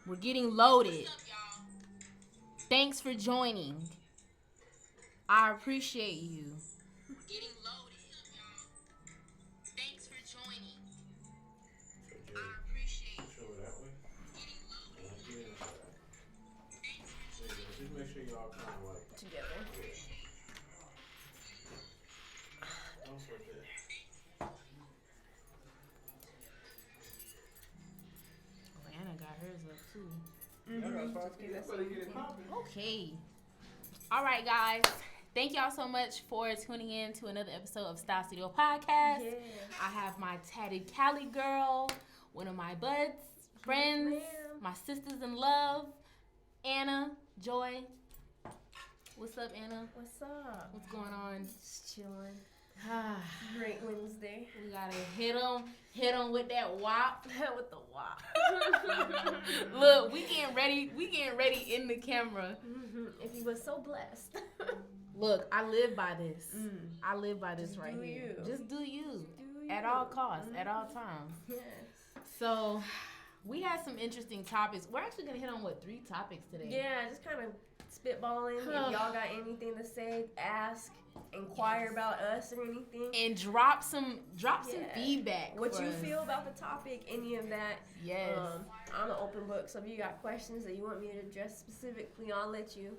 We're getting loaded. Thanks for joining. I appreciate you. We're getting loaded. Thanks for joining. I appreciate you. Show it that way. Getting loaded. Thanks for joining. Just make sure y'all kind of like together. Don't sweat that. Oh, Anna got hers up too. Okay. All right, guys. Thank y'all so much for tuning in to another episode of Style Studio Podcast. Yeah. I have my tatted Cali girl, one of my buds, friends, my sisters in love, Anna, Joy. What's up, Anna? What's up? What's going on? Just chilling. Great Wednesday. We gotta hit them with that W.A.P. With the W.A.P. Look, we getting ready in the camera. Mm-hmm. If you were so blessed. Look, I live by this. I live by this. Just right here. You. Just do you. At all costs, at all times. Yes. So, we had some interesting topics. We're actually gonna hit on 3 topics today. Yeah, just kind of spitballing. If y'all got anything to say, ask, inquire about us or anything, and drop some feedback. What you feel about the topic, any of that. Yes. I'm an open book, so if you got questions that you want me to address specifically, I'll let you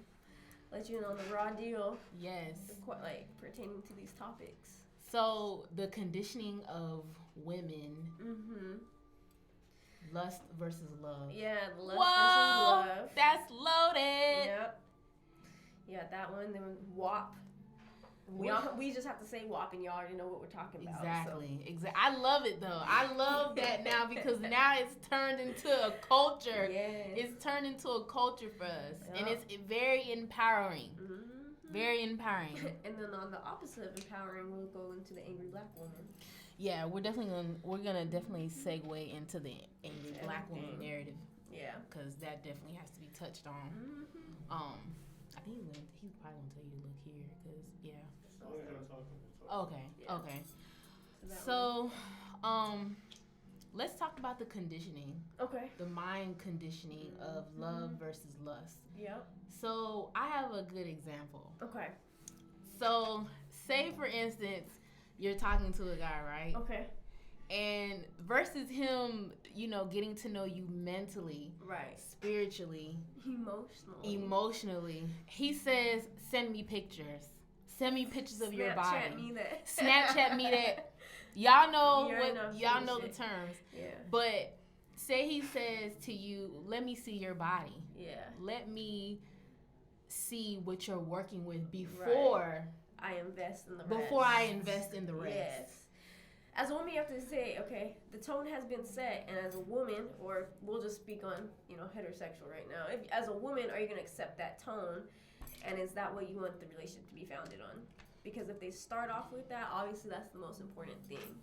know on the raw deal. Yes. Like pertaining to these topics. So the conditioning of women. Mm-hmm. Lust versus love. Yeah, lust versus love. That's loaded. Yep. Yeah, that one. Then W.A.P. We just have to say W.A.P. and y'all already know what we're talking about. Exactly. I love it though. I love that now because now it's turned into a culture. Yes. It's turned into a culture for us, and it's very empowering. Mm-hmm. Very empowering. And then on the opposite of empowering, we'll go into the angry black woman. Yeah, we're gonna definitely segue into the angry black woman narrative. Yeah, because that definitely has to be touched on. Mm-hmm. I think he's probably gonna tell you to look here because yeah. Okay. So, let's talk about the conditioning. Okay. The mind conditioning of love versus lust. Yep. So I have a good example. Okay. So say for instance, you're talking to a guy, right? Okay. And versus him, getting to know you mentally, right, spiritually, emotionally, he says, "Send me pictures. Send me pictures of your body. Snapchat me that. Snapchat me that." Y'all know y'all know the terms. Yeah. But say he says to you, "Let me see your body. Yeah. Let me see what you're working with before I invest in the rest." Before I invest in the rest. Yes. As a woman, you have to say, okay, the tone has been set, and as a woman, or we'll just speak on, heterosexual right now. As a woman, are you going to accept that tone, and is that what you want the relationship to be founded on? Because if they start off with that, obviously that's the most important thing.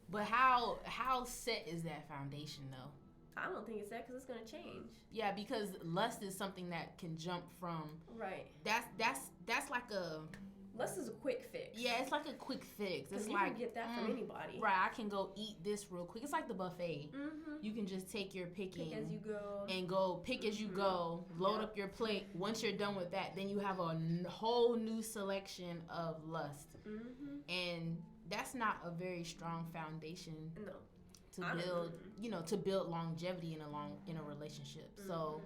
But how set is that foundation, though? I don't think it's that because it's going to change. Yeah, because lust is something that can jump from. Right. That's like a. Lust is a quick fix. Yeah, it's like a quick fix. It's you like can get that from anybody. Right, I can go eat this real quick. It's like the buffet. Mm-hmm. You can just take your picking. Pick as you go. And go pick as you go. Load up your plate. Once you're done with that, then you have a whole new selection of lust. Mm-hmm. And that's not a very strong foundation. No. To build longevity in a relationship. Mm-hmm. So,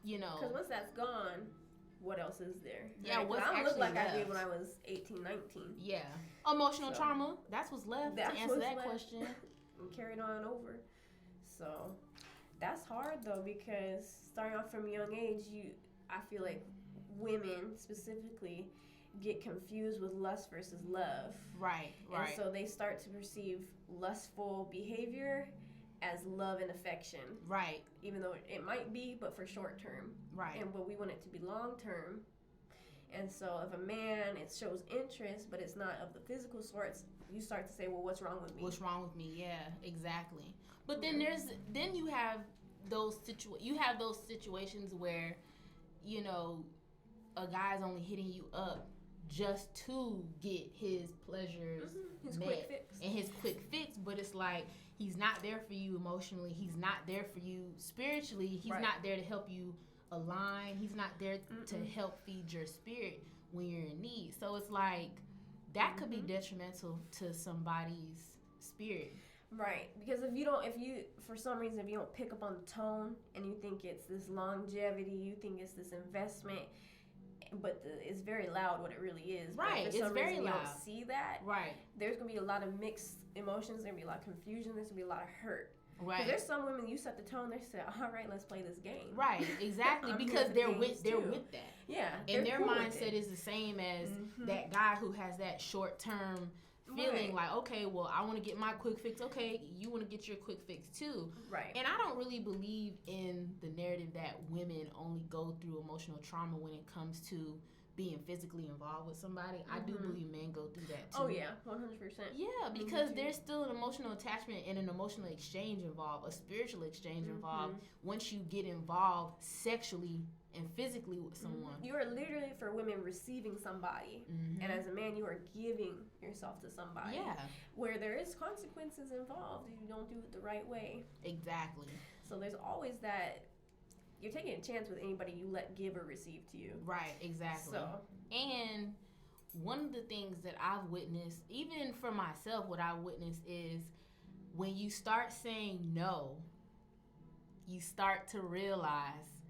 because once that's gone, what else is there? Yeah, right? what's I don't actually look like left. I did when I was 18, 19. Yeah. Emotional trauma. That's what's left to answer that question. And carried on over. So that's hard though, because starting off from a young age, I feel like women specifically get confused with lust versus love. Right. And so they start to perceive lustful behavior as love and affection. Right. Even though it might be, but for short term. Right. But we want it to be long term. And so if a man, it shows interest, but it's not of the physical sorts, you start to say, well, what's wrong with me? What's wrong with me? Yeah, exactly. But then you have those situations where, a guy's only hitting you up just to get his pleasures his met quick fix. and his quick fix, but it's like he's not there for you emotionally. He's not there for you spiritually. He's not there to help you align. He's not there to help feed your spirit when you're in need. So it's like that could be detrimental to somebody's spirit. Right, because for some reason, if you don't pick up on the tone and you think it's this longevity, you think it's this investment, but it's very loud what it really is. Right, it's very loud. You don't loud. see that. Right. There's going to be a lot of mixed emotions. There's going to be a lot of confusion. There's going to be a lot of hurt. Right. There's some women, you set the tone, they say, all right, let's play this game. Right, exactly, because they're with that. Yeah. And their mindset is the same as that guy who has that short-term feeling like, okay, well, I want to get my quick fix. Okay, you want to get your quick fix too. Right. And I don't really believe in the narrative that women only go through emotional trauma when it comes to being physically involved with somebody. I do believe men go through that too. Oh yeah, 100%. Yeah, because there's still an emotional attachment and an emotional exchange involved, a spiritual exchange involved once you get involved sexually and physically with someone. You are literally, for women, receiving somebody, and as a man, you are giving yourself to somebody. Yeah. Where there is consequences involved if you don't do it the right way. Exactly. So there's always that. You're taking a chance with anybody you let give or receive to you. Right, exactly. So, and one of the things that I've witnessed, even for myself, what I witnessed is when you start saying no, you start to realize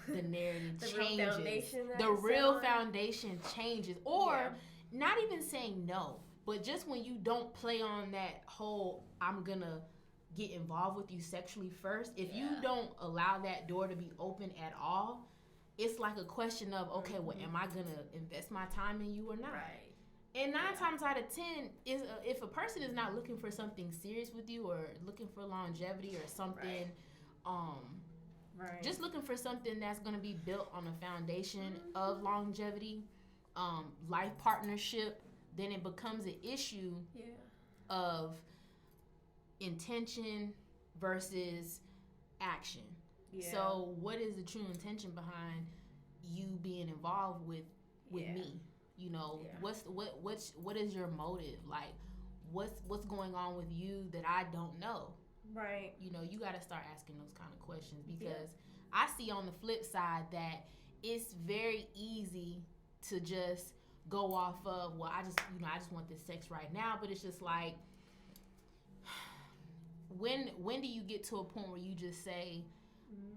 the narrative changes. The real foundation changes. Or not even saying no, but just when you don't play on that whole, I'm going to get involved with you sexually first, if you don't allow that door to be open at all, it's like a question of, okay, well, am I going to invest my time in you or not? Right. And 9 times out of 10, if a person is not looking for something serious with you or looking for longevity or something, just looking for something that's going to be built on a foundation of longevity, life partnership, then it becomes an issue of intention versus action. So what is the true intention behind you being involved with me? You know, what is your motive? Like, what's going on with you that I don't know? Right. You know, you got to start asking those kind of questions, because I see on the flip side that it's very easy to just go off of, well, I just want this sex right now, but it's just like, when do you get to a point where you just say,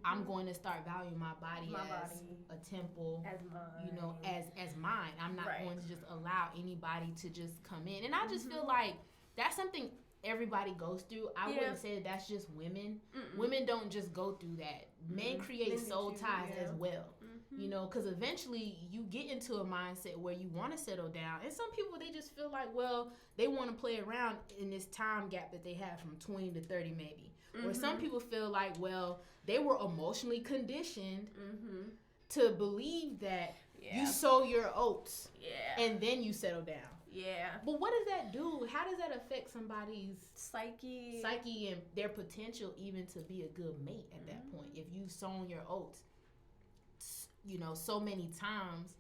I'm going to start valuing my body as a temple, as mine. You know, as mine. I'm not going to just allow anybody to just come in. And I just feel like that's something everybody goes through. I wouldn't say that that's just women. Women don't just go through that. Men create soul ties as well. You know, because eventually you get into a mindset where you want to settle down. And some people, they just feel like, well, they want to play around in this time gap that they have from 20 to 30 maybe. Or some people feel like, well, they were emotionally conditioned to believe that you sow your oats and then you settle down. Yeah. But what does that do? How does that affect somebody's psyche and their potential even to be a good mate at that point? If you've sown your oats, you know, so many times,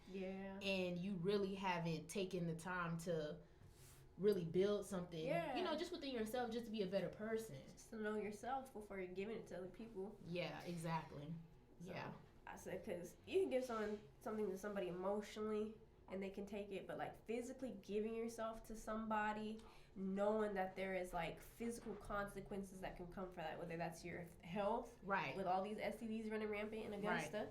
and you really haven't taken the time to really build something, you know, just within yourself, just to be a better person. Just to know yourself before you're giving it to other people. Yeah, exactly. So, I said, because you can give something to somebody emotionally, and they can take it, but like physically giving yourself to somebody, knowing that there is like physical consequences that can come for that, whether that's your health, with all these STDs running rampant in Augusta,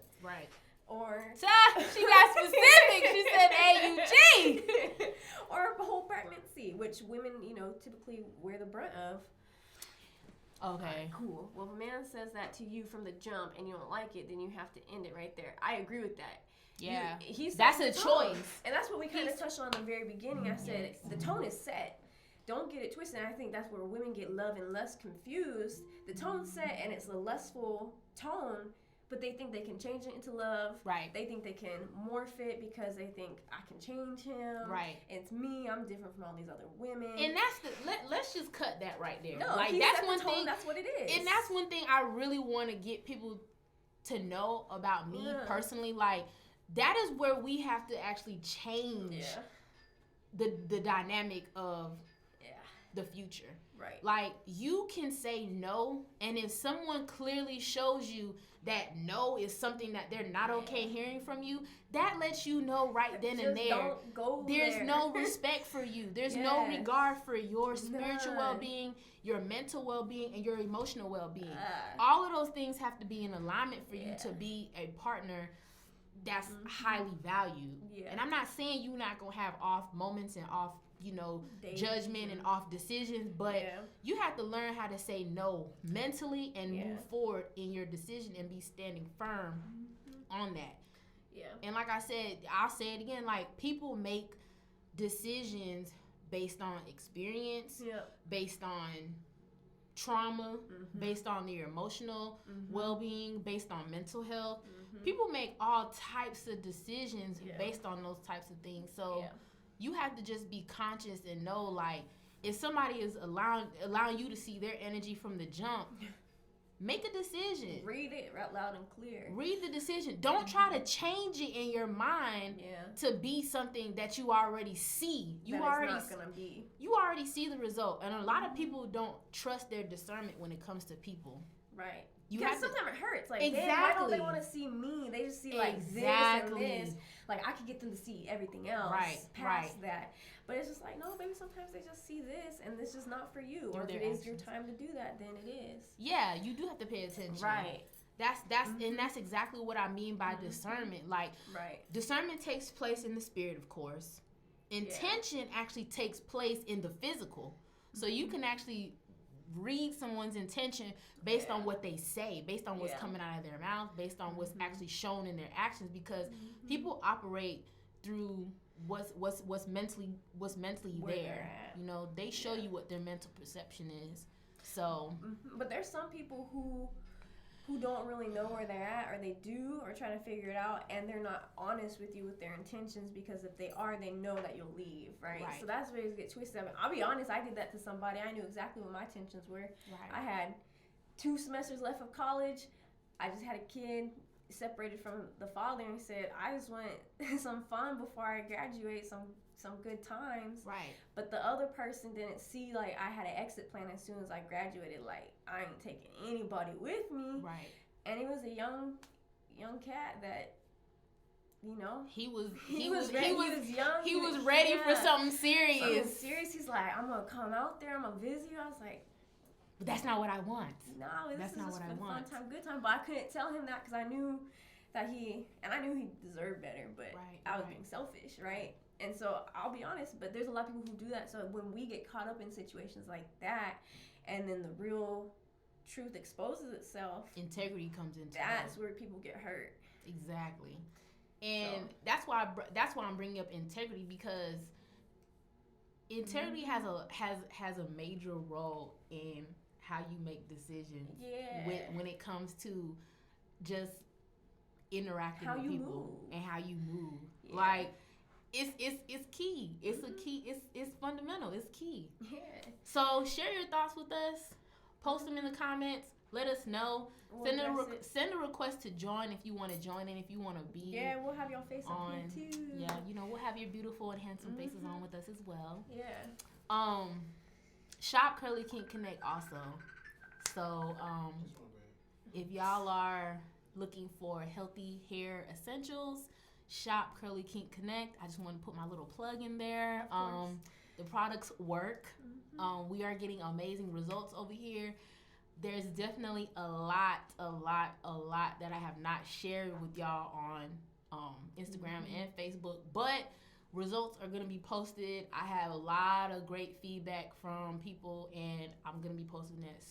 or she got specific. She said AUG, or a whole pregnancy, which women, you know, typically wear the brunt of. Okay. Cool. Well, if a man says that to you from the jump and you don't like it, then you have to end it right there. I agree with that. Yeah. That's a choice. And that's what we kind of touched on in the very beginning. I said the tone is set. Don't get it twisted. And I think that's where women get love and lust confused. The tone's set and it's a lustful tone, but they think they can change it into love. Right. They think they can morph it because they think I can change him. Right. It's me. I'm different from all these other women. And that's let's just cut that right there. No, like that's one thing. That's what it is. And that's one thing I really want to get people to know about me personally. Like, that is where we have to actually change the dynamic of the future. Right. Like, you can say no, and if someone clearly shows you that no is something that they're not okay hearing from you, that lets you know right then and there. Don't go There's there. no respect for you. There's no regard for your spiritual well-being, your mental well-being, and your emotional well-being. All of those things have to be in alignment for you to be a partner that's highly valued. And I'm not saying you're not going to have off moments and off, judgment and off decisions, but you have to learn how to say no mentally and move forward in your decision and be standing firm on that. Yeah. And like I said, I'll say it again, like, people make decisions based on experience, based on trauma, based on their emotional well-being, based on mental health. People make all types of decisions based on those types of things. So you have to just be conscious and know, like, if somebody is allowing you to see their energy from the jump, make a decision. Read it loud and clear. Read the decision. Don't try to change it in your mind to be something that you already see. You already see the result. And a lot of people don't trust their discernment when it comes to people. Right. Because sometimes it hurts. Like, why don't they want to see me? They just see, like, this and this. Like, I could get them to see everything else past that. But it's just like, no, baby, sometimes they just see this, and this is not for you. Or if it is your time to do that, then it is. Yeah, you do have to pay attention. Right. And that's exactly what I mean by discernment. Like, discernment takes place in the spirit, of course. Intention actually takes place in the physical. So you can actually read someone's intention based on what they say, based on what's coming out of their mouth, based on what's actually shown in their actions, because people operate through what's mentally there. They show you what their mental perception is. So but there's some people who don't really know where they're at, or they do, or try to figure it out, and they're not honest with you with their intentions, because if they are, they know that you'll leave, right? So that's where it gets twisted. I mean, I'll be honest, I did that to somebody. I knew exactly what my intentions were. I had 2 semesters left of college. I just had a kid, separated from the father, and said, I just want some fun before I graduate, some good times. Right. But the other person didn't see, like, I had an exit plan as soon as I graduated. Like, I ain't taking anybody with me. Right. And he was a young cat that, he was young. He was ready for something serious. He's like, I'm gonna come out there. I'm gonna visit you. I was like, but that's not what I want. No, that's not what I want. Fun time, good time. But I couldn't tell him that, because I knew that he deserved better. But I was being selfish, right? And so I'll be honest, but there's a lot of people who do that. So when we get caught up in situations like that, and then the real truth exposes itself, integrity comes into that's where people get hurt. Exactly. And that's why I'm bringing up integrity, because integrity has a major role in how you make decisions when it comes to just interacting with people and how you move. Like, it's key. It's a key. It's fundamental. It's key. Yeah. So share your thoughts with us. Post them in the comments. Let us know. Send a request to join if you want to join in. If you want to be. Yeah, we'll have your face on here too. Yeah, we'll have your beautiful and handsome faces on with us as well. Yeah. Shop Curly Kink Connect also. So if y'all are looking for healthy hair essentials, shop Curly Kink Connect. I just want to put my little plug in there. The products work. We are getting amazing results over here. There's definitely a lot that I have not shared with y'all on Instagram and Facebook, but results are going to be posted. I have a lot of great feedback from people, and I'm going to be posting that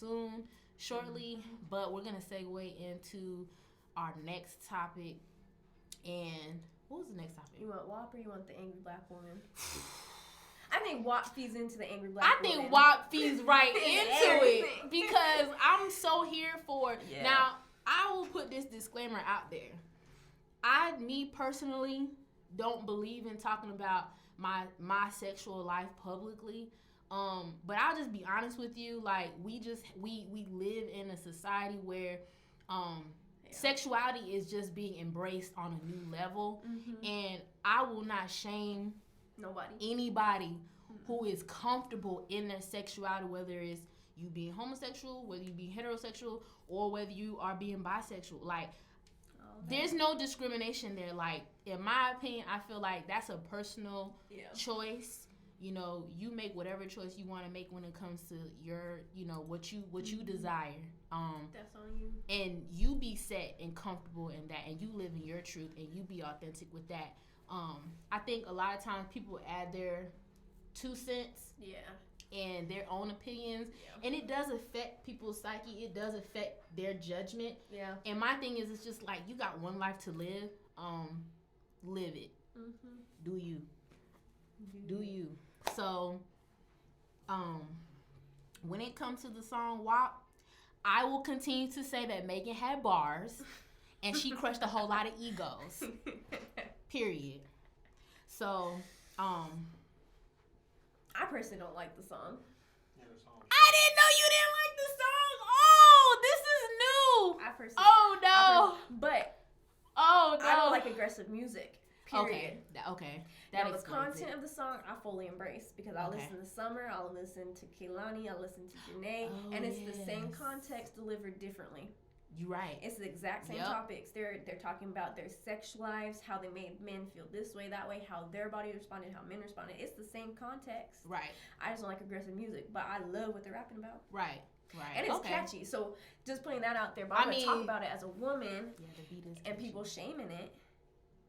shortly. But we're going to segue into our next topic. And what was the next topic? You want W.A.P or you want the angry black woman? I think W.A.P feeds into the angry black woman. I think W.A.P feeds right into it, because I'm so here for it. Yeah. Now, I will put this disclaimer out there. Me personally, don't believe in talking about my sexual life publicly. But I'll just be honest with you. Like, we live in a society where Sexuality is just being embraced on a new level. And I will not shame anybody who is comfortable in their sexuality, whether it's you being homosexual, whether you being heterosexual, or whether you are being bisexual. Like, there's no discrimination there. Like, in my opinion, I feel like that's a personal choice. You know, you make whatever choice you want to make when it comes to your, you know, what you desire. That's on you. And you be set and comfortable in that, and you live in your truth, and you be authentic with that. I think a lot of times people add their 2 cents. And their own opinions, and it does affect people's psyche. It does affect their judgment. And my thing is, it's just like, you got one life to live. Live it. Do you? Do you? So, when it comes to the song WAP, I will continue to say that Megan had bars, and she crushed a whole lot of egos. Period. So, I personally don't like the song. I didn't know you didn't like the song. Oh, this is new. I personally. Oh no. I don't like aggressive music. Period. Okay. Now the content of the song, I fully embrace, because I listen to Summer, I'll listen to Kehlani, I'll listen to Janae, and it's the same context delivered differently. You're right. It's the exact same topics. They're talking about their sex lives, how they made men feel this way, that way, how their body responded, how men responded. It's the same context. Right. I just don't like aggressive music, but I love what they're rapping about. Right. And it's catchy. So just putting that out there. But I'm going to talk about it as a woman, and people shaming it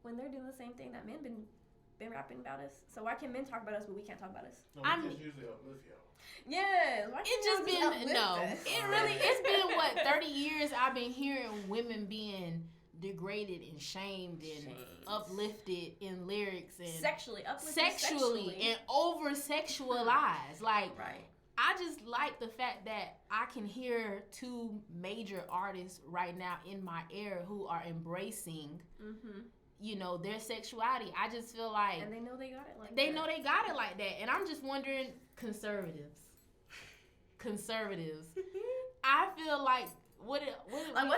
when they're doing the same thing that men been rapping about us. So why can men talk about us, but we can't talk about us? No, we just usually uplift y'all. Yeah, it's just been it's been what, 30 years I've been hearing women being degraded and shamed and uplifted in lyrics and sexually and over sexualized. Like, I just like the fact that I can hear 2 major artists right now in my era who are embracing you know, their sexuality. I just feel like, and they know they got it like they know they got it like that. And I'm just wondering, conservatives. I feel like what's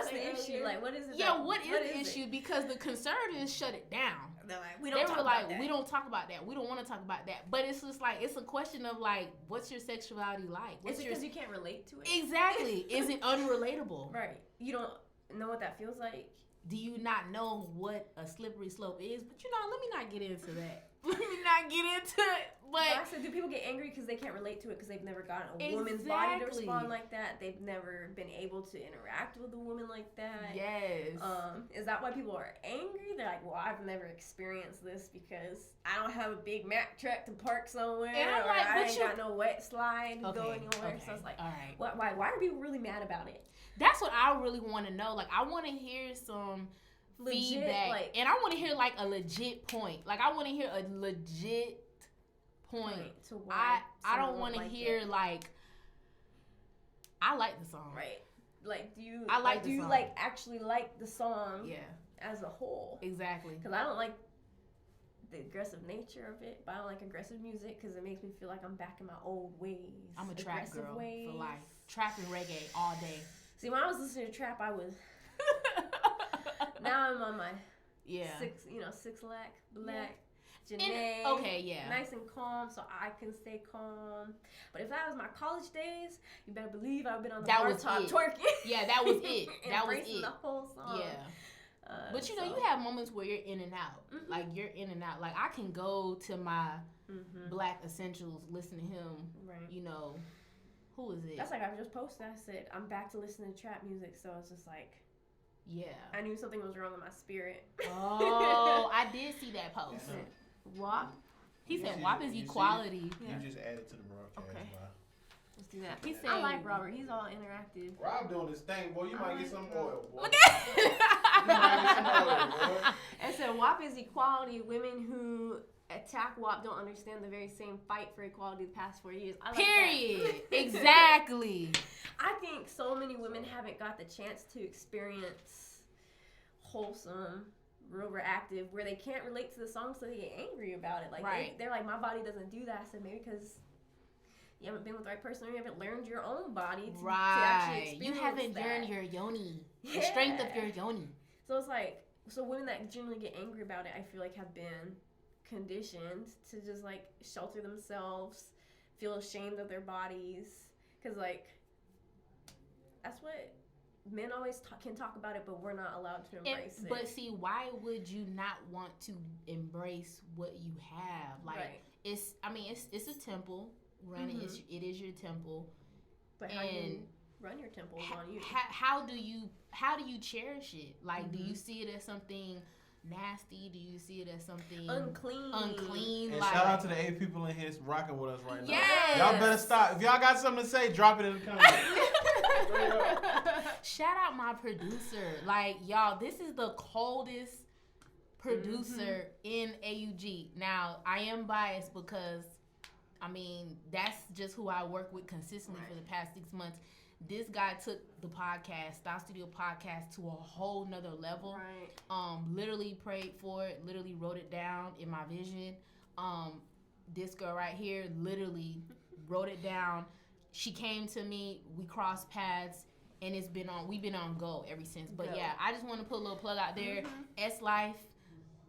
the issue? Like, what is it? Yeah, what is the issue? Because the conservatives shut it down. They're like, we don't talk about that. We don't talk about that. We don't want to talk about that. But it's just like, it's a question of like, what's your sexuality like? Is it because you can't relate to it? Exactly. Is it unrelatable? Right. You don't know what that feels like. Do you not know what a slippery slope is? But, you know, let me not get into that. Let me not get into it. But I said, do people get angry because they can't relate to it because they've never gotten a woman's body to respond like that? They've never been able to interact with a woman like that. Yes. Is that why people are angry? They're like, well, I've never experienced this because I don't have a big Mack truck to park somewhere, and I'm or like, I ain't got no wet slide to go anywhere. So it's like, all right. Why are people really mad about it? That's what I really want to know. Like, I want to hear some legit feedback, like, and I want to hear like a legit point. Like, I want to hear a legit point. To why I don't want to hear like, I like the song. Right. Like, do you song. like actually like the song? Yeah. As a whole. Exactly. Because I don't like the aggressive nature of it, but I don't like aggressive music because it makes me feel like I'm back in my old ways. I'm a trap girl for life. Trap and reggae all day. See, when I was listening to trap, I was. Now I'm on my 6 lack black. Janae, nice and calm, so I can stay calm. But if that was my college days, you better believe I've been on the bar top twerking. Yeah, that was it. That was it. The whole song. Yeah. But you know, you have moments where you're in and out. Mm-hmm. Like, you're in and out. Like, I can go to my Black Essentials, listen to him. Right. You know, who is it? That's like I just posted. I said I'm back to listening to trap music, so it's just like. Yeah. I knew something was wrong with my spirit. Oh, I did see that post. WAP. He said WAP is equality. You just added to the broadcast. Okay. Wow. Let's do that. He said, I like Robert. He's all interactive. Rob doing this thing, boy. You might get some oil, boy. Look at you might get some oil, boy. And so WAP is equality. Women who attack WAP don't understand the very same fight for equality the past 4 years. I like Period. That. Exactly. I think so many women haven't got the chance to experience wholesome, real active, where they can't relate to the song, so they get angry about it. Like they're like, my body doesn't do that. I said, maybe because you haven't been with the right person, or you haven't learned your own body to actually experience you haven't that. learned your yoni. The strength of your yoni. So it's like, so women that generally get angry about it, I feel like have been conditioned to just like shelter themselves, feel ashamed of their bodies, because like that's what men always can talk about it, but we're not allowed to embrace it. But see, why would you not want to embrace what you have? Like right. it's a temple. Granted, it is your temple. But how you run your temple is on you. How do you cherish it? Like, do you see it as something nasty? Do you see it as something unclean? And like, shout out to the 8 people in here rocking with us right now. Yes. Y'all better stop. If y'all got something to say, drop it in the comments. Shout out my producer. Like, y'all, this is the coldest producer in AUG. Now, I am biased because, I mean, that's just who I work with consistently for the past 6 months. This guy took the podcast, Style Studio Podcast, to a whole nother level. Right. Literally prayed for it, literally wrote it down in my vision. This girl right here literally wrote it down. She came to me, we crossed paths, and we've been on go ever since. But yeah, I just want to put a little plug out there. S Life,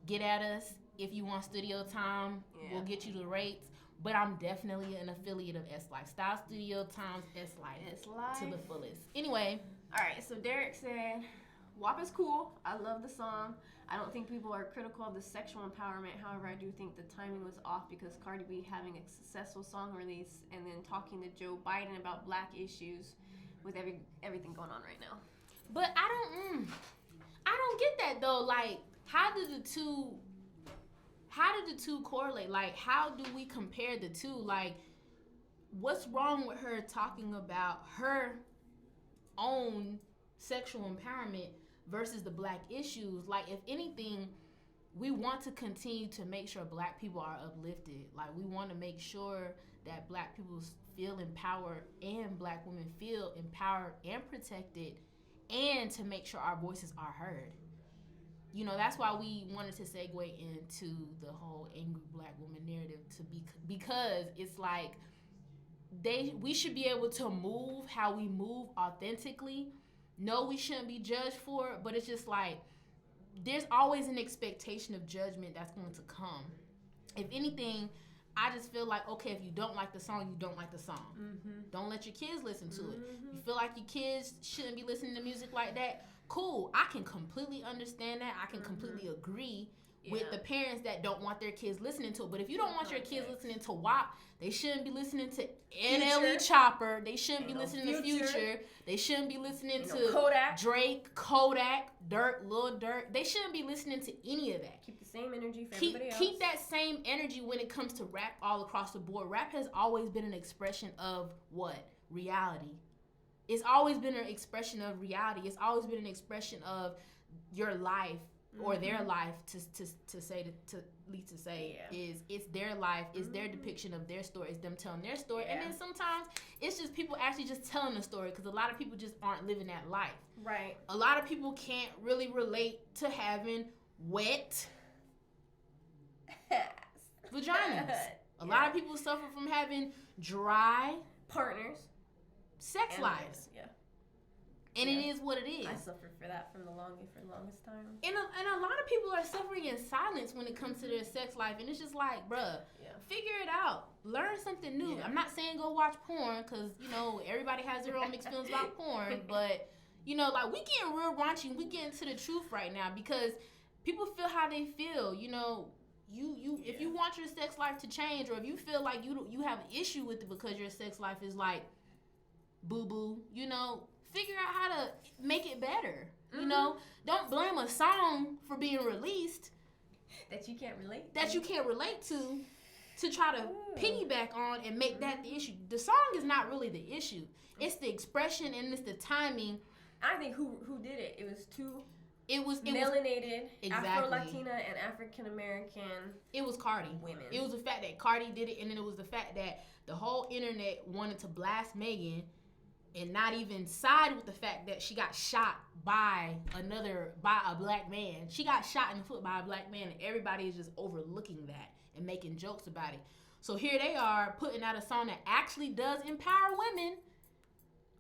get at us. If you want studio time, we'll get you the rates. But I'm definitely an affiliate of S Life. Style Studio times S Life to the fullest. Anyway. All right, so Derek said, W.A.P is cool. I love the song. I don't think people are critical of the sexual empowerment. However, I do think the timing was off because Cardi B having a successful song release and then talking to Joe Biden about black issues with everything going on right now. But I don't get that though. Like, how do the two correlate? Like, how do we compare the two? Like, what's wrong with her talking about her own sexual empowerment versus the black issues? Like, if anything, we want to continue to make sure black people are uplifted. Like, we want to make sure that black people feel empowered and black women feel empowered and protected, and to make sure our voices are heard. You know, that's why we wanted to segue into the whole angry black woman narrative, because it's like we should be able to move how we move authentically. No, we shouldn't be judged for it, but it's just like there's always an expectation of judgment that's going to come. If anything, I just feel like, okay, if you don't like the song, you don't like the song. Don't let your kids listen to it. You feel like your kids shouldn't be listening to music like that? Cool. I can completely understand that. I can completely agree with the parents that don't want their kids listening to it. But if you don't want your kids listening to W.A.P, they shouldn't be listening to NLE Chopper. They shouldn't be listening to Future. They shouldn't be listening to Kodak. Drake, Kodak, Dirt, Lil Durk. They shouldn't be listening to any of that. Keep the same energy for everybody else. Keep that same energy when it comes to rap all across the board. Rap has always been an expression of what? Reality. It's always been an expression of reality. It's always been an expression of your life or their life. To say is it's their life, it's their depiction of their story, it's them telling their story, and then sometimes it's just people actually just telling the story because a lot of people just aren't living that life. Right. A lot of people can't really relate to having wet vaginas. A lot of people suffer from having dry partners. Sex lives. And it is what it is. I suffered for that for the longest time. And a lot of people are suffering in silence when it comes to their sex life. And it's just like, bruh, figure it out. Learn something new. I'm not saying go watch porn because, you know, everybody has their own mixed feelings about porn. But, you know, like, we getting real raunchy and we getting to the truth right now because people feel how they feel. You know, if you want your sex life to change, or if you feel like you have an issue with it because your sex life is like boo-boo, you know, figure out how to make it better. You know, don't blame a song for being released that you can't relate to try to piggyback on and make that the issue. The song is not really the issue. It's the expression and it's the timing. I think who did it. It was melanated, Afro-Latina, and African-American. It was Cardi. Women. It was the fact that Cardi did it, and then it was the fact that the whole internet wanted to blast Megan and not even side with the fact that she got shot by a black man. She got shot in the foot by a black man, and everybody is just overlooking that and making jokes about it. So here they are putting out a song that actually does empower women,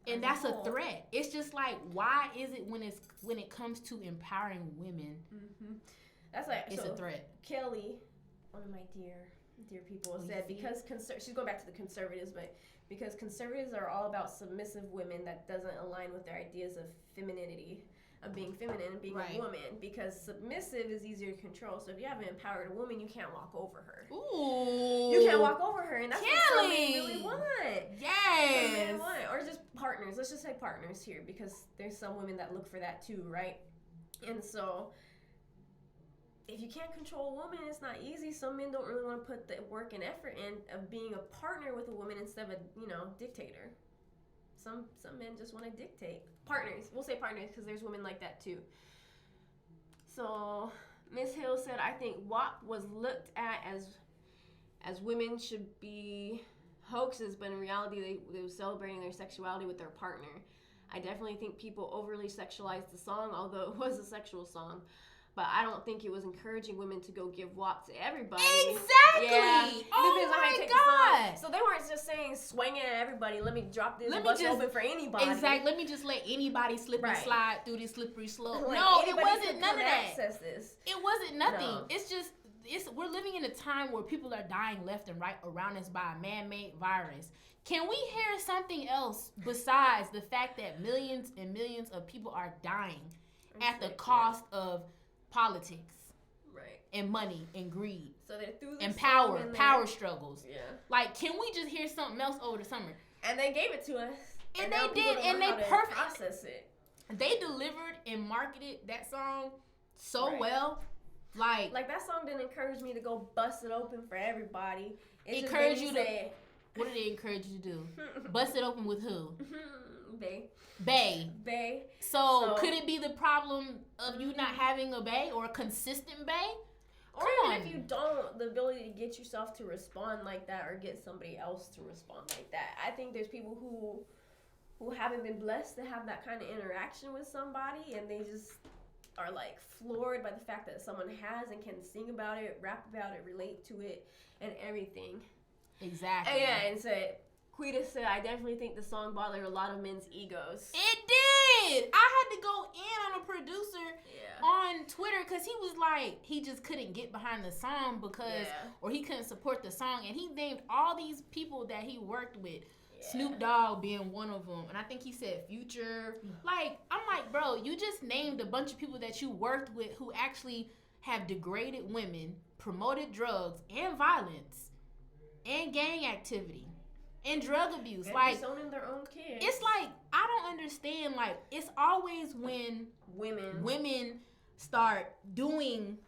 And that's a threat. It's just like, why is it when it comes to empowering women, that's like it's a threat. Kelly, one of my dear people, said because she's going back to the conservatives, but because conservatives are all about submissive women, that doesn't align with their ideas of femininity, of being feminine and being a woman, because submissive is easier to control. So if you have an empowered woman, you can't walk over her. Ooh. You can't walk over her, and that's Kelly. what some men really want. Yes. Some men want, or just partners. Let's just say partners here, because there's some women that look for that too, right? And so if you can't control a woman, it's not easy. Some men don't really want to put the work and effort in of being a partner with a woman instead of a dictator. Some men just want to dictate. Partners. We'll say partners because there's women like that too. So Miss Hill said, I think W.A.P was looked at as women should be hoaxes, but in reality they were celebrating their sexuality with their partner. I definitely think people overly sexualized the song, although it was a sexual song. But I don't think it was encouraging women to go give W.A.P to everybody. Exactly. Yeah. Oh my God. So they weren't just saying swinging at everybody. Let me drop this and bust open for anybody. Exactly. Let me just let anybody slip and slide through this slippery slope. Like no, it wasn't none of that. Access this. It wasn't nothing. No. It's just we're living in a time where people are dying left and right around us by a man-made virus. Can we hear something else besides the fact that millions and millions of people are dying at the cost of politics, right, and money and greed, so they threw this and power struggles? Yeah, like, can we just hear something else over the summer? And they gave it to us, and they did, and they perfect process it. They delivered and marketed that song so well. Like that song didn't encourage me to go bust it open for everybody. It encouraged you to. What did they encourage you to do? Bust it open with who? Bae. So could it be the problem of you not having a bae or a consistent bae? Or even if you don't, the ability to get yourself to respond like that or get somebody else to respond like that. I think there's people who haven't been blessed to have that kind of interaction with somebody, and they just are like floored by the fact that someone has and can sing about it, rap about it, relate to it, and everything. Exactly. And yeah, and said, Quita said, I definitely think the song bothered a lot of men's egos. It did. I had to go in on a producer on Twitter because he was like, he just couldn't get behind the song or he couldn't support the song. And he named all these people that he worked with. Yeah. Snoop Dogg being one of them. And I think he said Future. Like, I'm like, bro, you just named a bunch of people that you worked with who actually have degraded women, promoted drugs and violence and gang activity. And drug abuse, and like disowning their own kids. It's like, I don't understand. Like, it's always when women start doing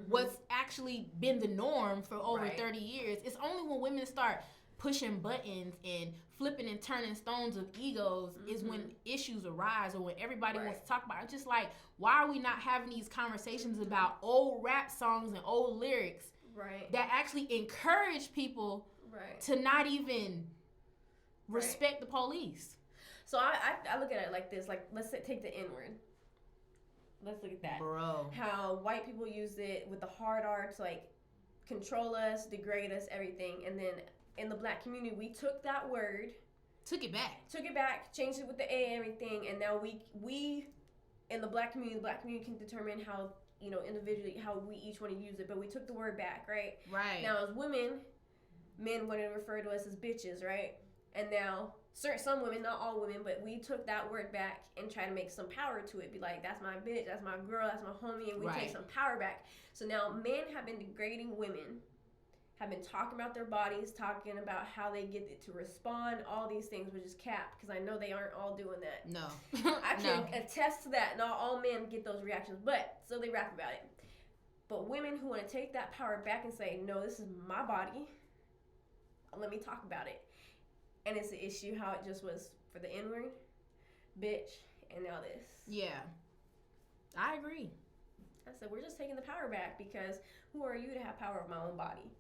what's actually been the norm for over 30 years. It's only when women start pushing buttons and flipping and turning stones of egos is when issues arise, or when everybody wants to talk about it. It's just like, why are we not having these conversations about old rap songs and old lyrics that actually encourage people to not even respect the police? So I look at it like this. Like, let's take the N-word. Let's look at that. Bro. How white people use it with the hard R to, like, control us, degrade us, everything. And then in the black community, we took that word. Took it back, changed it with the A and everything. And now we in the black community can determine how, individually, how we each want to use it. But we took the word back, right? Right. Now, as women, men want to refer to us as bitches, right? And now, some women, not all women, but we took that word back and try to make some power to it. Be like, that's my bitch, that's my girl, that's my homie, and we take some power back. So now men have been degrading women, have been talking about their bodies, talking about how they get it to respond, all these things, which is cap, because I know they aren't all doing that. No. I can attest to that. Not all men get those reactions, but so they rap about it. But women who want to take that power back and say, no, this is my body, let me talk about it. And it's an issue how it just was for the N-word, bitch, and now this. Yeah. I agree. I said, we're just taking the power back, because who are you to have power of my own body?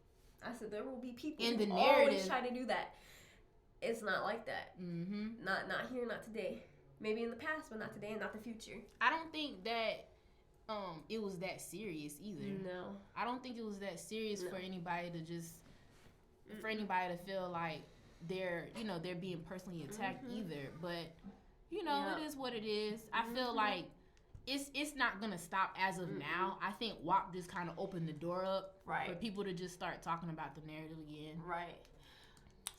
I said, there will be people in who the narrative always try to do that. It's not like that. Not here, not today. Maybe in the past, but not today and not the future. I don't think that it was that serious either. No. I don't think it was that serious for anybody to just... for anybody to feel like they're being personally attacked either. But it is what it is. I feel like it's not gonna stop as of now. I think W.A.P just kind of opened the door up for people to just start talking about the narrative again. Right.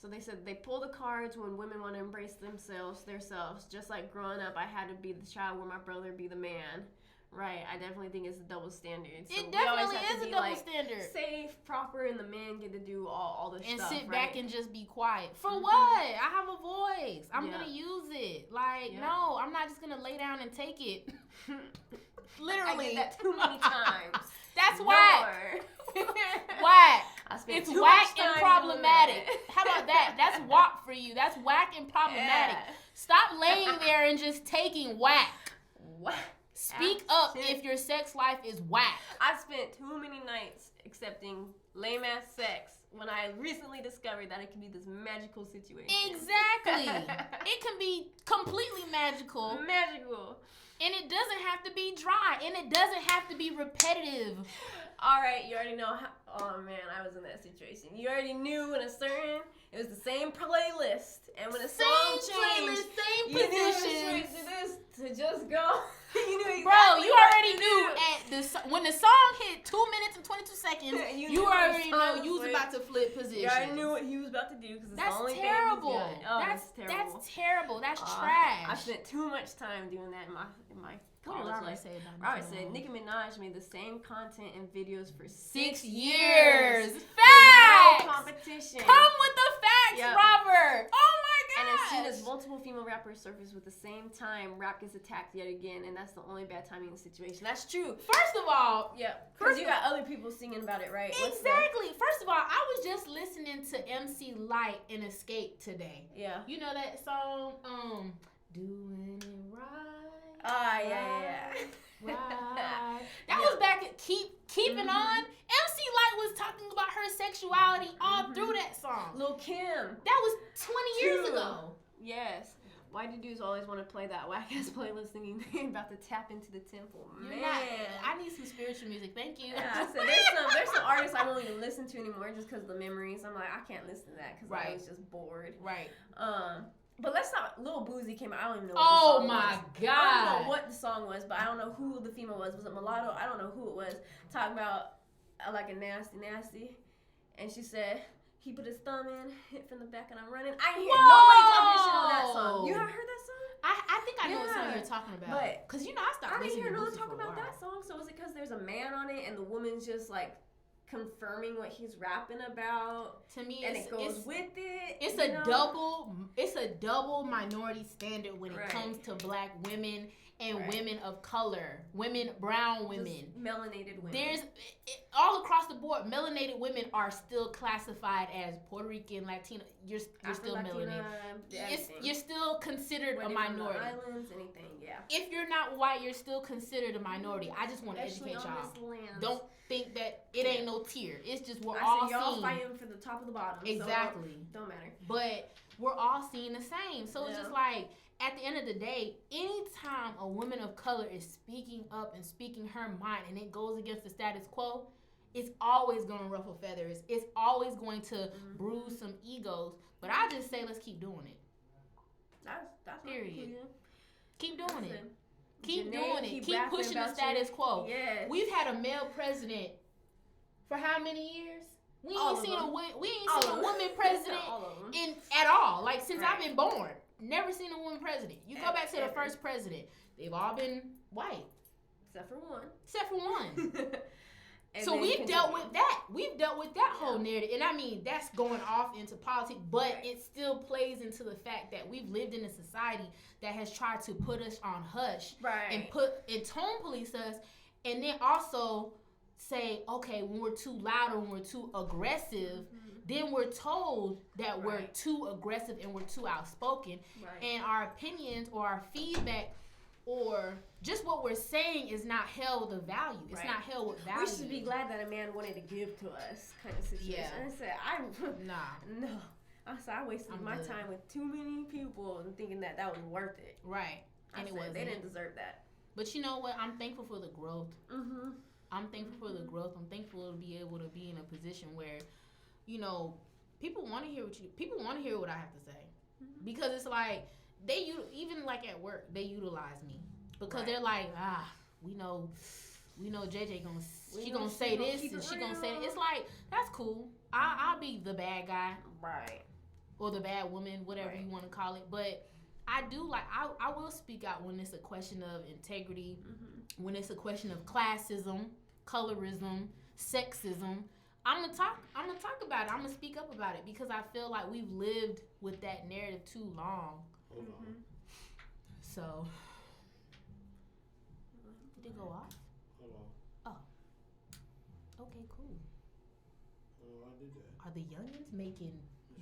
So they said they pull the cards when women want to embrace themselves. Just like growing up, I had to be the child where my brother be the man. Right. I definitely think it's a double standard. So it definitely is a double standard. Safe, proper, and the men get to do all the and stuff. And sit back and just be quiet. For what? I have a voice. I'm going to use it. No, I'm not just going to lay down and take it. Literally. I did that too many times. That's whack. Whack. It's whack and problematic. How about that? That's W.A.P for you. That's whack and problematic. Yeah. Stop laying there and just taking whack. What? Speak up if your sex life is whack. I spent too many nights accepting lame ass sex when I recently discovered that it can be this magical situation. Exactly. It can be completely magical. Magical. And it doesn't have to be dry. And it doesn't have to be repetitive. All right, you already know how. Oh man, I was in that situation. You already knew when it was the same playlist, and when a song changed, same position, to just go. You knew exactly. Bro, you already knew when the song hit 2 minutes and 22 seconds. You already know you was about to flip position. You already knew what he was about to do because that's the only terrible. Thing he was doing. That's terrible. That's terrible. That's trash. I spent too much time doing that in my college life. Robert said Nicki Minaj made the same content and videos for 6 years. Facts. No competition. Come with the facts, Robert. Oh my god. And as soon as multiple female rappers surface with the same time, rap gets attacked yet again, and that's the only bad timing in the situation. That's true. First of all, because you got other people singing about it, right? Exactly. First of all, I was just listening to MC Lyte and Escape today. Yeah. You know that song, Doing It Right. Yeah. Right. That was back at Keeping On. MC Lyte was talking about her sexuality all through that song. Lil' Kim. That was 20 years ago. Yes. Why do dudes always want to play that whack-ass playlist thinking they're about to tap into the temple? You're not. I need some spiritual music. Thank you. Yeah, I said, there's some artists I won't even listen to anymore just because of the memories. I'm like, I can't listen to that because I was just bored. Right. But let's not. Lil Boosie came out. I don't even know what the song was. God. I don't know what the song was, but I don't know who the female was. Was it Mulatto? I don't know who it was. Talking about like a nasty. And she said, he put his thumb in, hit from the back, and I'm running. I hear nobody talking shit on that song. You haven't heard that song? I think I know what song you're talking about. But, because, I stopped listening to I didn't hear no one Boosie talk for a about while. that song. So was it because there's a man on it and the woman's just like confirming what he's rapping about? To me, and it goes with it. It's a double minority standard when it comes to black women and women of color, brown women, just melanated women. There's all across the board. Melanated women are still classified as Puerto Rican, Latino. You're still melanated. You're still considered a minority. Islands, anything, If you're not white, you're still considered a minority. I just want to educate y'all. Don't think that it ain't no tier. It's just we're all y'all fighting for the top of the bottom. Exactly. So don't matter. But we're all seeing the same. So it's just like, at the end of the day, anytime a woman of color is speaking up and speaking her mind and it goes against the status quo, it's always going to ruffle feathers. It's always going to bruise some egos. But I just say, let's keep doing it. That's period. Keep doing it. Keep doing it. Keep pushing the status quo. Yes. We've had a male president for how many years? We ain't seen a woman president at all. Like since I've been born. Never seen a woman president. You go back to the first president. They've all been white. Except for one. So we've dealt with that. We've dealt with that whole narrative. And I mean, that's going off into politics, but it still plays into the fact that we've lived in a society that has tried to put us on hush and tone police us, and then also say, okay, when we're too loud or when we're too aggressive, then we're told that we're too aggressive and we're too outspoken, and our opinions or our feedback or just what we're saying is not held with value. It's not held with value. We should be glad that a man wanted to give to us, kind of situation. And I said, no. I said, I wasted my time with too many people and thinking that was worth it. Right. And it wasn't. They didn't deserve that. But you know what? I'm thankful for the growth. I'm thankful for the growth. I'm thankful to be able to be in a position where, people want to hear what I have to say, because it's like even like at work they utilize me because they're like, we know JJ gonna say this and she gonna say that. It's like, that's cool. I'll be the bad guy, right, or the bad woman, whatever you want to call it. But I do like I will speak out when it's a question of integrity, when it's a question of classism, colorism, sexism. I'm gonna talk about it. I'm gonna speak up about it because I feel like we've lived with that narrative too long. Hold on. So, did it go off? Hold on. Oh. Okay, cool. Oh, I did that. Are the youngins making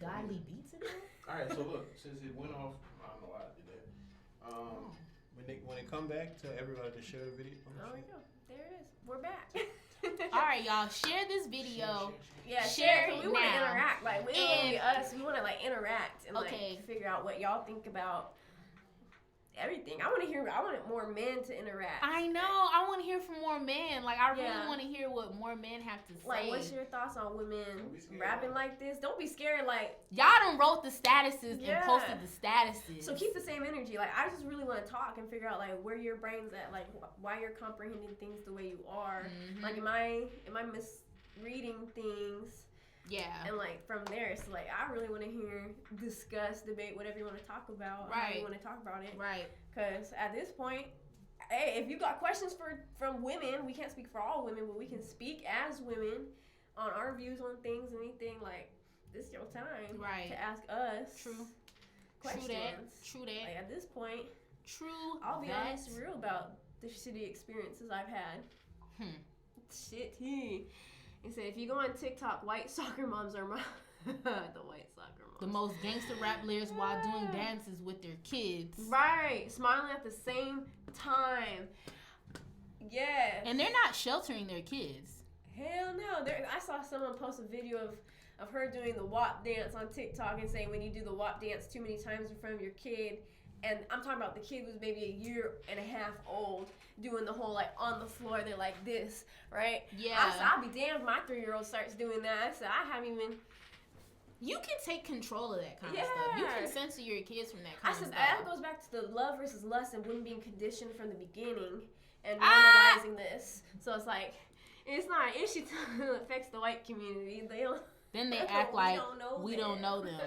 godly beats in there? All right, so look, since it went off, I don't know why I did that. When they come back, tell everybody to share the video. There we go. There it is. We're back. All right, y'all, share this video. Yeah, share it. it We want to now. interact. Like, we don't want to be us. We want to, like, interact and, Okay. like, figure out what y'all think about everything. I want more men to interact. I know. I want to hear from more men. Like, I really Yeah. want to hear what more men have to say. Like, what's your thoughts on women Don't be scared. rapping like this? Don't be scared. Like, Y'all done wrote the statuses and Yeah. posted the statuses. so keep the same energy. Like, I just really want to talk and figure out, like, where your brain's at. Like, why you're comprehending things the way you are. Mhm. Like, am I misreading things? Yeah. And, like, from there, it's like, I really want to discuss, debate, whatever you want to talk about. How Right. you want to talk about it. Right. Because at this point, hey, if you got questions from women, we can't speak for all women, but we can speak as women on our views on things, anything. Like, this is your time Right. to ask us True. questions. True that. Like, at this point, True. I'll be that. honest and real about the shitty experiences I've had. Shitty. It said, if you go on TikTok, white soccer moms are the white soccer moms. The most gangster rap lyrics while doing dances with their kids. Right. Smiling at the same time. Yes. And they're not sheltering their kids. Hell no. I saw someone post a video of her doing the W.A.P dance on TikTok and saying when you do the W.A.P dance too many times in front of your kid, and I'm talking about the kid was maybe a year and a half old, doing the whole, like, on the floor, they're like this, right? Yeah. I said, I'll be damned if my 3-year-old starts doing that. I said, I haven't even... You can take control of that kind Yeah. of stuff. You can censor your kids from that I kind said, of that stuff. goes back to the love versus lust and women being conditioned from the beginning and Ah! normalizing this. So it's like, it's not an issue till it affects the white community. They don't... Then they act like we don't know them.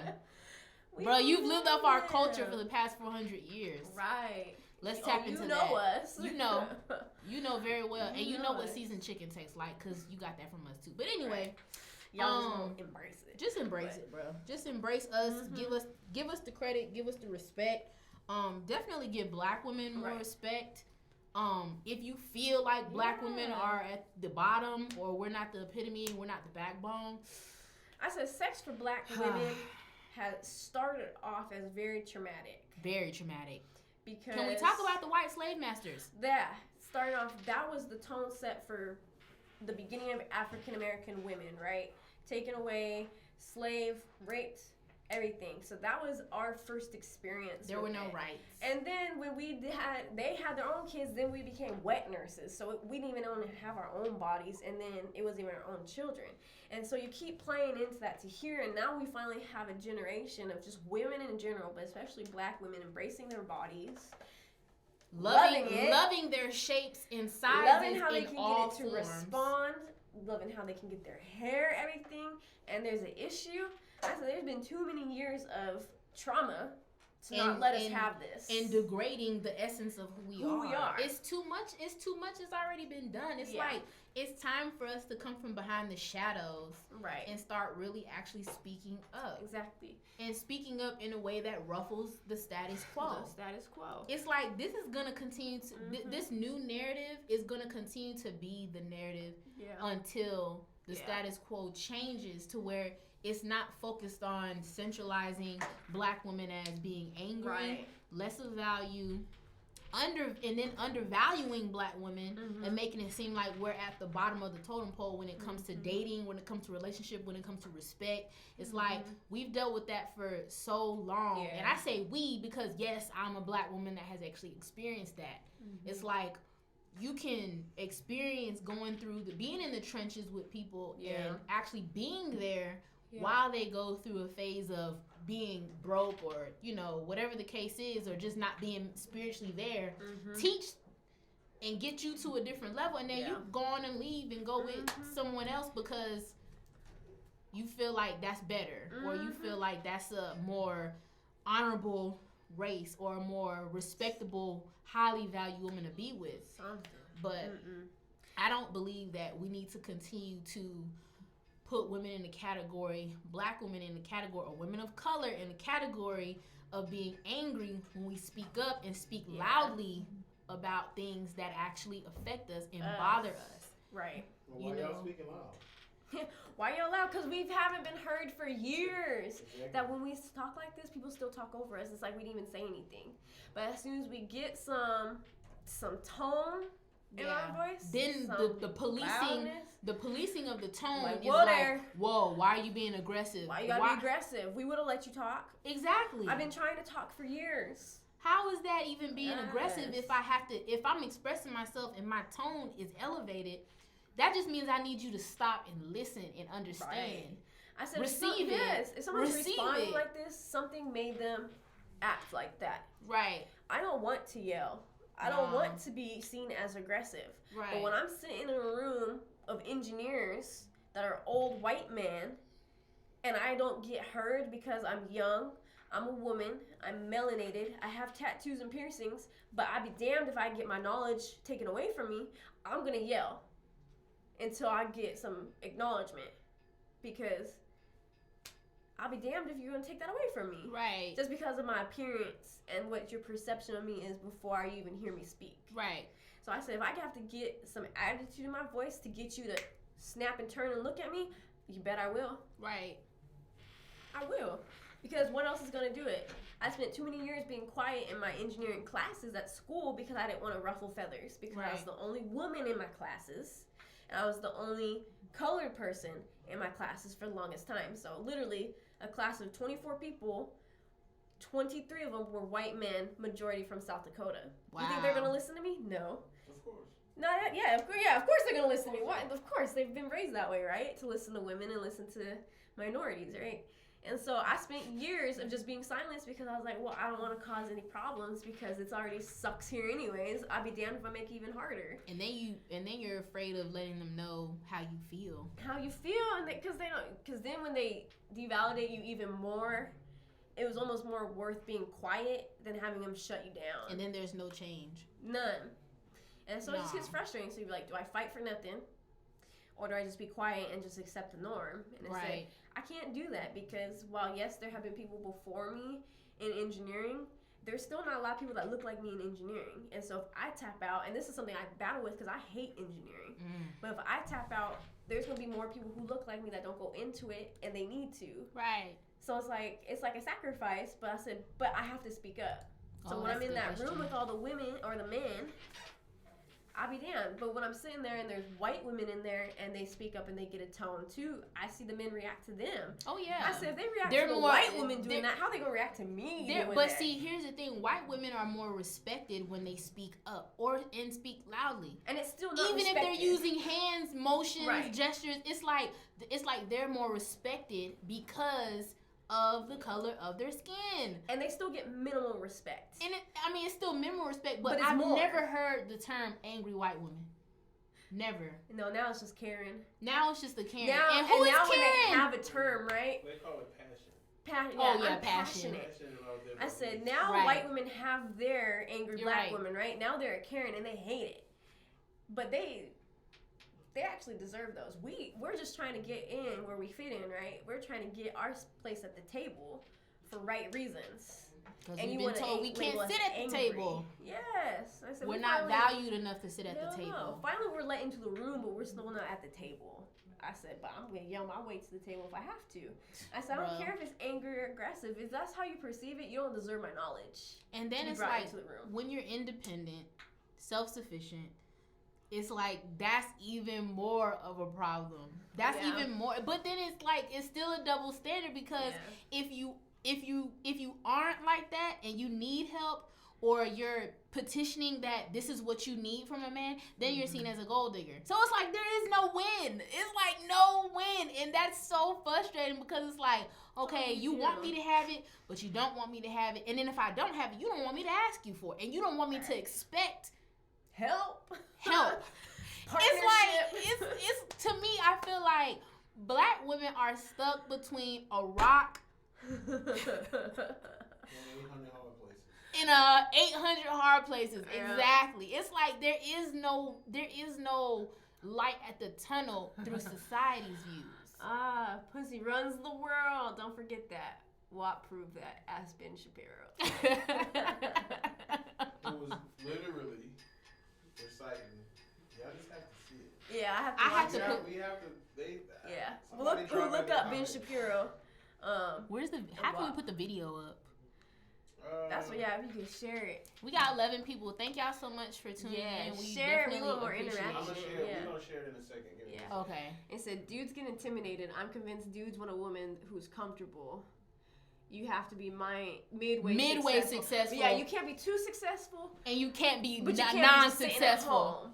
We Bro, don't you've lived know off our them. culture for the past 400 years. Right. Let's tap into you that. know us. You know. You know very well. And you know what us. seasoned chicken tastes like because you got that from us too. But anyway, Y'all just won't embrace it. just embrace it, bro. Just embrace us. Give us the credit. Give us the respect. Definitely give black women more respect. If you feel like black women are at the bottom or we're not the epitome, we're not the backbone. I said sex for black women has started off as very traumatic. Very traumatic. Because Can we talk about the white slave masters? that started off? That was the tone set for the beginning of African American women, right? Taken away, slave, raped, everything. So that was our first experience. There were with no it. rights. And then when they had their own kids, then we became wet nurses. So we didn't even only have our own bodies, and then it wasn't even our own children. And so you keep playing into that to here, and now we finally have a generation of just women in general, but especially black women embracing their bodies. Loving their shapes and sizes, loving how they in can all get it to forms. respond, loving how they can get their hair, everything, and there's an issue. I said there's been too many years of trauma to not let us have this. And degrading the essence of who we are. It's too much. It's too much has already been done. It's like, it's time for us to come from behind the shadows. Right. And start really actually speaking up. Exactly. And speaking up in a way that ruffles the status quo. The status quo. It's like, this is going to continue to, this new narrative is going to continue to be the narrative until the status quo changes to where it's not focused on centralizing black women as being angry, less of value, and then undervaluing black women and making it seem like we're at the bottom of the totem pole when it comes to dating, when it comes to relationship, when it comes to respect. It's like we've dealt with that for so long. And I say we because, yes, I'm a black woman that has actually experienced that. It's like you can experience going through being in the trenches with people and actually being there while they go through a phase of being broke or, you know, whatever the case is, or just not being spiritually there, teach and get you to a different level, and then you go on and leave and go with someone else because you feel like that's better, or you feel like that's a more honorable race or a more respectable, highly valued woman to be with. But I don't believe that we need to continue to put women in the category, black women in the category, or women of color in the category of being angry when we speak up and speak loudly about things that actually affect us and bother us. Right. Well, why y'all speaking loud? Why y'all loud? Because we haven't been heard for years. Exactly. That when we talk like this, people still talk over us. It's like we didn't even say anything. But as soon as we get some tone in our voice, then the policing loudness, the policing of the tone like, is like, whoa, why are you being aggressive? Why you gotta be aggressive? We would have let you talk. Exactly. I've been trying to talk for years. How is that even being aggressive if I'm expressing myself and my tone is elevated? That just means I need you to stop and listen and understand. Right. I said, receive it. Yes. If someone's responding like this, something made them act like that. Right. I don't want to yell. I don't want to be seen as aggressive. Right. But when I'm sitting in a room of engineers that are old white men, and I don't get heard because I'm young, I'm a woman, I'm melanated, I have tattoos and piercings, but I'd be damned if I get my knowledge taken away from me, I'm going to yell until I get some acknowledgement, because I'll be damned if you're going to take that away from me. Right. Just because of my appearance and what your perception of me is before you even hear me speak. Right. So I said, if I have to get some attitude in my voice to get you to snap and turn and look at me, you bet I will. Right. I will. Because what else is going to do it? I spent too many years being quiet in my engineering classes at school because I didn't want to ruffle feathers. Because I was the only woman in my classes. And I was the only colored person in my classes for the longest time. So literally, a class of 24 people, 23 of them were white men, majority from South Dakota. Wow. You think they're going to listen to me? No. Of course. Of course they're going to listen to me. Why? Of course, they've been raised that way, right? To listen to women and listen to minorities, right? And so I spent years of just being silenced because I was like, well, I don't want to cause any problems because it's already sucks here anyways. I'd be damned if I make it even harder. And then you're afraid of letting them know how you feel. How you feel, and because then when they devalidate you even more, it was almost more worth being quiet than having them shut you down. And then there's no change. None. And so it just gets frustrating. So you're like, do I fight for nothing? Or do I just be quiet and just accept the norm? And it's like, I can't do that because while, yes, there have been people before me in engineering, there's still not a lot of people that look like me in engineering. And so if I tap out, and this is something I battle with because I hate engineering, but if I tap out, there's going to be more people who look like me that don't go into it, and they need to. Right. So it's like a sacrifice, but I said, but I have to speak up. So when I'm in that room with all the women or the men, I'll be damned. But when I'm sitting there and there's white women in there and they speak up and they get a tone too, I see the men react to them. Oh, yeah. I said, if they react to the white women doing that, how are they going to react to me doing But that? see, here's the thing. White women are more respected when they speak up and speak loudly. And it's still not even respected. If they're using hands, motions, gestures, it's like they're more respected because of the color of their skin. And they still get minimal respect. And it's still minimal respect, but I've never heard the term angry white woman. Never. No, now it's just Karen. Now it's just the Karen. Now, and who is now Karen? When they have a term, right? They call it passion. I'm passionate. I said, now white women have their angry black women, right? Now they're a Karen and they hate it. But they actually deserve those. We're just trying to get in where we fit in, right? We're trying to get our place at the table for right reasons. Because we've been told we can't sit at the table. Yes. I said, we're not valued enough to sit at the table. No. Finally, we're let into the room, but we're still not at the table. I said, but I'm going to yell my way to the table if I have to. I said, I don't care if it's angry or aggressive. If that's how you perceive it, you don't deserve my knowledge. And then it's like, when you're independent, self-sufficient, it's like that's even more of a problem. That's even more. But then it's like it's still a double standard because if you aren't like that and you need help or your petitioning that this is what you need from a man, then you're seen as a gold digger. So it's like there is no win. It's like no win, and that's so frustrating because it's like, okay, you want me to have it, but you don't want me to have it, and then if I don't have it, you don't want me to ask you for it, and you don't want me to expect help. It's like it's to me, I feel like black women are stuck between a rock in 800 hard places. Yeah. Exactly. It's like there is no light at the tunnel through society's views. Pussy runs the world. Don't forget that. W.A.P proved that. Ask Ben Shapiro. It was literally reciting. Y'all just have to see it. Yeah, I have to. Look up Ben Shapiro. Where's the? How can we put the video up? That's what. Yeah, if you can share it. We got 11 people. Thank y'all so much for tuning in. We share. We want more appreciate interaction. I'm gonna share. We're gonna share it in a second. Yeah. Okay. It said, dudes get intimidated. I'm convinced dudes want a woman who's comfortable. You have to be midway successful. Yeah, you can't be too successful. And you can't be non-successful.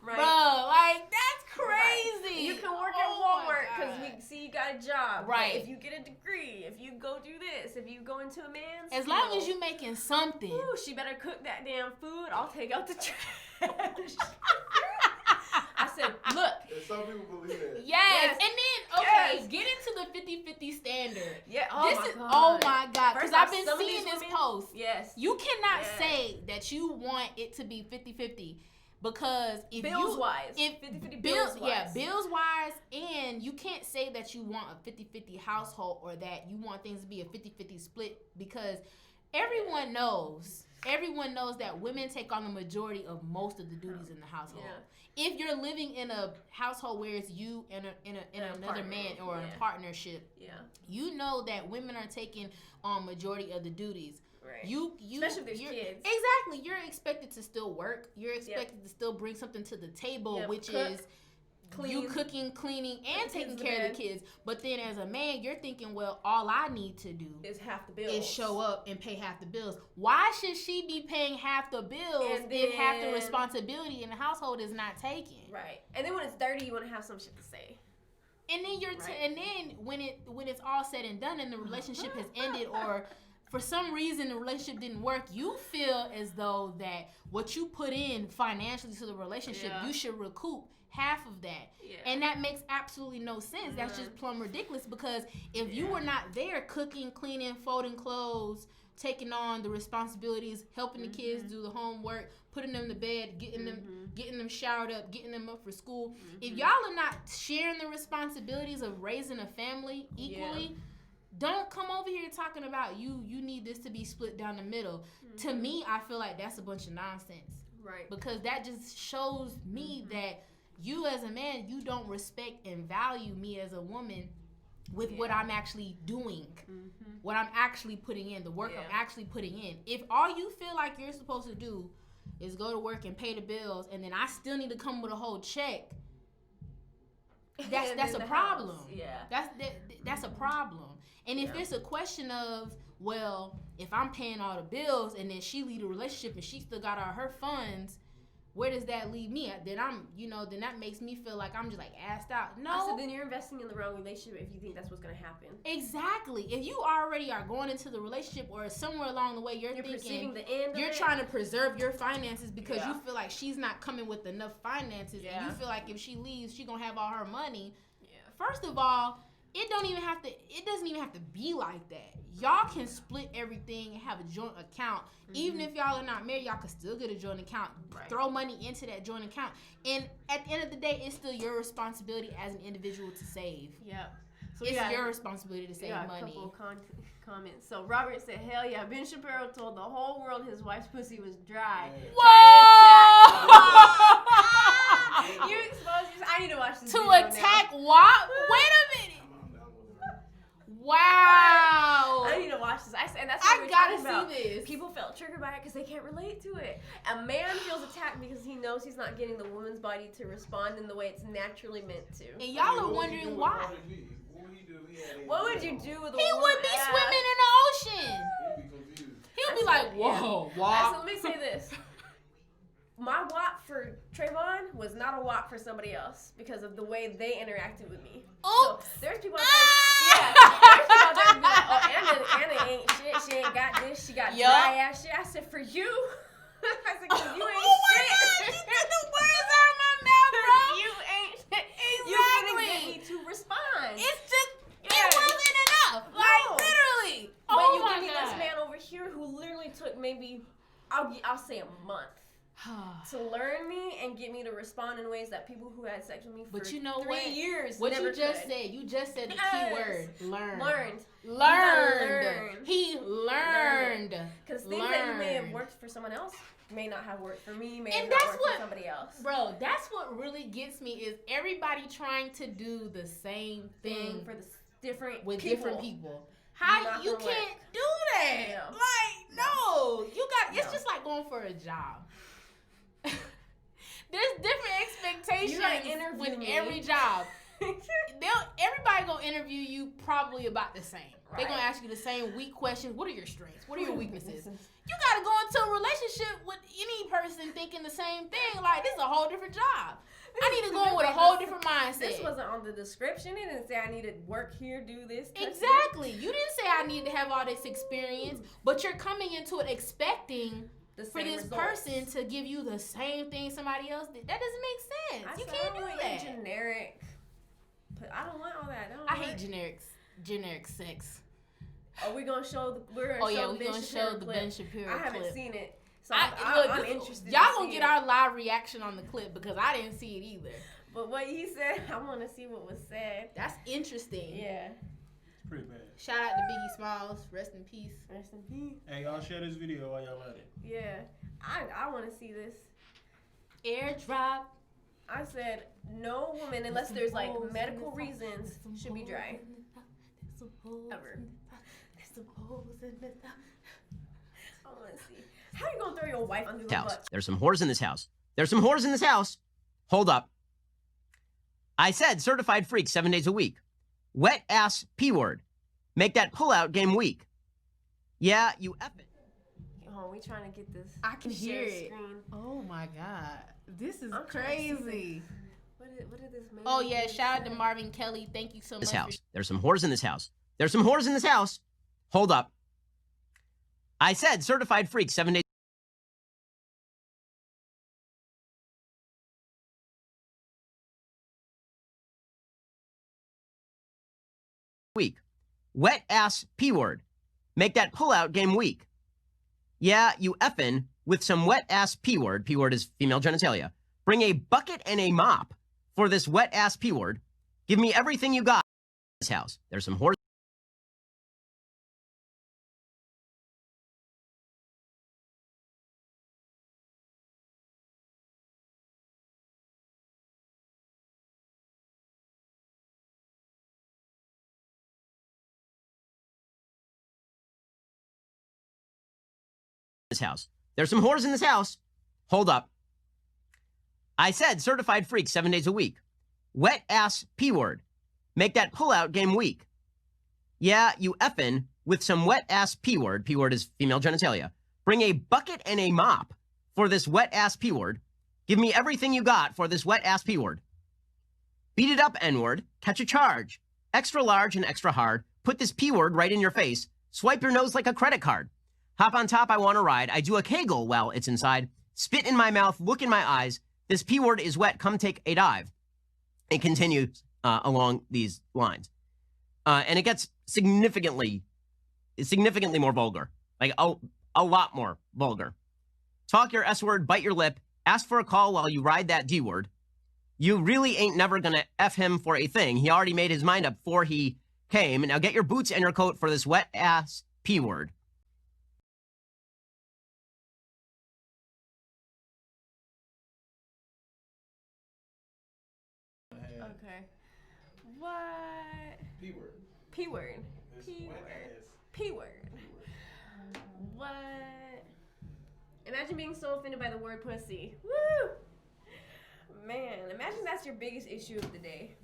Right? Bro, like, that's crazy. Right. You can work at Walmart because we see you got a job. Right. But if you get a degree, if you go do this, if you go into a man's as long as you making something. Ooh, she better cook that damn food. I'll take out the trash. I said, look. Some people believe that. Yes. And then, get into the 50-50 standard. Yeah. Oh my God. Because I've been seeing this post. Yes. You cannot say that you want it to be 50-50 because if bills wise, and you can't say that you want a 50-50 household or that you want things to be a 50-50 split because everyone knows that women take on the majority of most of the duties in the household. Yeah. If you're living in a household where it's you and another man or in a partnership, you know that women are taking on majority of the duties. Right. You especially if there's kids. Exactly. You're expected to still work. You're expected to still bring something to the table, which is you cooking, cleaning, and taking care of the kids. But then as a man, you're thinking, well, all I need to do is half the bills. Is show up and pay half the bills. Why should she be paying half the bills if half the responsibility in the household is not taken? Right. And then when it's dirty, you want to have some shit to say. And then and then when it's all said and done and the relationship has ended or for some reason the relationship didn't work, you feel as though that what you put in financially to the relationship, you should recoup half of that. Yeah. And that makes absolutely no sense. That's just plumb ridiculous because if you were not there cooking, cleaning, folding clothes, taking on the responsibilities, helping the kids do the homework, putting them to bed, getting them showered up, getting them up for school. If y'all are not sharing the responsibilities of raising a family equally, don't come over here talking about you need this to be split down the middle. To me, I feel like that's a bunch of nonsense. Right. Because that just shows me that you as a man, you don't respect and value me as a woman with what I'm actually doing, what I'm actually putting in, the work I'm actually putting in. If all you feel like you're supposed to do is go to work and pay the bills, and then I still need to come with a whole check, that's a problem. That's a problem. And if it's a question of, well, if I'm paying all the bills and then she leave the relationship and she still got all her funds, where does that leave me? Then then that makes me feel like I'm just like assed out. No. So then you're investing in the wrong relationship if you think that's what's going to happen. Exactly. If you already are going into the relationship or somewhere along the way you're thinking the end you're trying to preserve your finances because you feel like she's not coming with enough finances and you feel like if she leaves, she's going to have all her money. Yeah. First of all, it doesn't even have to be like that. Y'all can split everything and have a joint account. Even if y'all are not married, y'all can still get a joint account. Right. Throw money into that joint account. And at the end of the day, it's still your responsibility as an individual to save. Yeah. So it's your responsibility to save money. A couple comments. So Robert said, hell yeah, Ben Shapiro told the whole world his wife's pussy was dry. Whoa! You exposed yourself. I need to watch this to video attack now. what? Wait a minute. Wow! I need to watch this. And that's what I gotta see this. People felt triggered by it because they can't relate to it. A man feels attacked because he knows he's not getting the woman's body to respond in the way it's naturally meant to. And y'all are wondering why. What would you do with a He woman? would be swimming in the ocean. He'd be confused. He'll be like, whoa, wow. So let me say this. my WAP for Trayvon was not a WAP for somebody else because of the way they interacted with me. Oops. So there's people out there, there's people out there be like, oh, Anna ain't shit. She ain't got this. She got dry ass shit. I said, for you. I said, 'cause you ain't shit. God, you took the words out of my mouth, bro. You ain't shit. Exactly. You couldn't get me to respond. It's just, it wasn't enough. Like, literally. But you give me this man over here who literally took maybe, I'll say a month to learn me and get me to respond in ways that people who had sex with me for 3 years what never you just could. said, you just said the key word, learned. Learned. He learned. Because things that you may have worked for someone else may not have worked for me, may And have not that's worked what, for somebody else. Bro, that's what really gets me is everybody trying to do the same thing for the different with people. different people. How you can't do that? No. Like, no. You got, it's just like going for a job. There's different expectations with every job. Everybody gonna interview you probably about the same. Right. They're gonna ask you the same weak questions. What are your strengths? What are your weaknesses? You gotta go into a relationship with any person thinking the same thing. Like, this is a whole different job. I need to go in with a whole different mindset. This wasn't on the description. It didn't say I needed work here, do this. Exactly. You didn't say I need to have all this experience, but you're coming into it expecting for this person to give you the same thing somebody else did. That doesn't make sense. You can't do that. Generic. But I don't want all that. I hate generic sex. Are we gonna show we're gonna show the Ben Shapiro clip. I haven't seen it. So I'm interested. Y'all gonna get our live reaction on the clip because I didn't see it either. But what he said, I want to see what was said. That's interesting. Yeah. It's pretty bad. Shout out to Biggie Smalls. Rest in peace. Rest in peace. Hey, y'all share this video while y'all at it. Yeah. I want to see this. Airdrop. I said no woman, unless there's like medical reasons, should be dry. Ever. I want to see. How you gonna throw your wife under the bus? There's some whores in this house. There's some whores in this house. Hold up. I said certified freak 7 days a week. Wet ass P word. Make that pullout game weak. Yeah, you effing. Oh, we trying to get this. I can hear it. Screen. Oh my God. This is crazy. What did this mean? Oh yeah, shout out to Marvin Kelly. Thank you so much. There's some whores in this house. There's some whores in this house. Hold up. I said certified freak 7 days a week. Wet ass P word. Make that pullout game weak. Yeah, you effing with some wet ass P word. P word is female genitalia. Bring a bucket and a mop for this wet ass P word. Give me everything you got in this house. There's some whores. House. There's some whores in this house. Hold up. I said certified freak 7 days a week. Wet ass P word. Make that pullout game weak. Yeah, you effing with some wet ass P word. P word is female genitalia. Bring a bucket and a mop for this wet ass P word. Give me everything you got for this wet ass P word. Beat it up, N word. Catch a charge. Extra large and extra hard. Put this P word right in your face. Swipe your nose like a credit card. Hop on top, I want to ride. I do a kegel while it's inside. Spit in my mouth, look in my eyes. This P word is wet, come take a dive. It continues along these lines. And it gets significantly more vulgar. Like a lot more vulgar. Talk your S word, bite your lip. Ask for a call while you ride that D word. You really ain't never gonna F him for a thing. He already made his mind up before he came. Now get your boots and your coat for this wet ass P word. Okay. What? P word. P word. P word. P word. What? Imagine being so offended by the word pussy. Woo! Man, imagine that's your biggest issue of the day.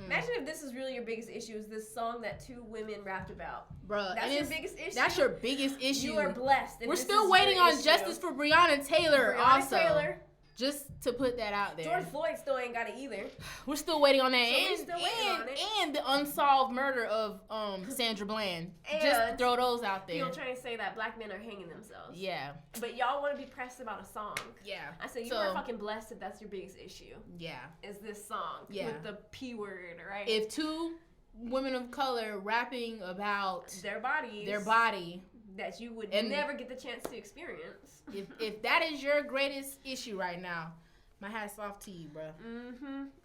Imagine if this is really your biggest issue, is this song that 2 women rapped about. Bruh, That's your biggest issue? That's your biggest issue. You are blessed. We're still waiting on justice for Breonna Taylor also. Taylor. Just to put that out there. George Floyd still ain't got it either. We're still waiting on that. And the unsolved murder of Sandra Bland. And just throw those out there. People trying to say that black men are hanging themselves. Yeah. But y'all want to be pressed about a song. Yeah. I said, you are fucking blessed if that's your biggest issue. Yeah. Is this song. Yeah. With the P word, right? If 2 women of color rapping about their body that you would never get the chance to experience. If that is your greatest issue right now, my hat's off to you, bro.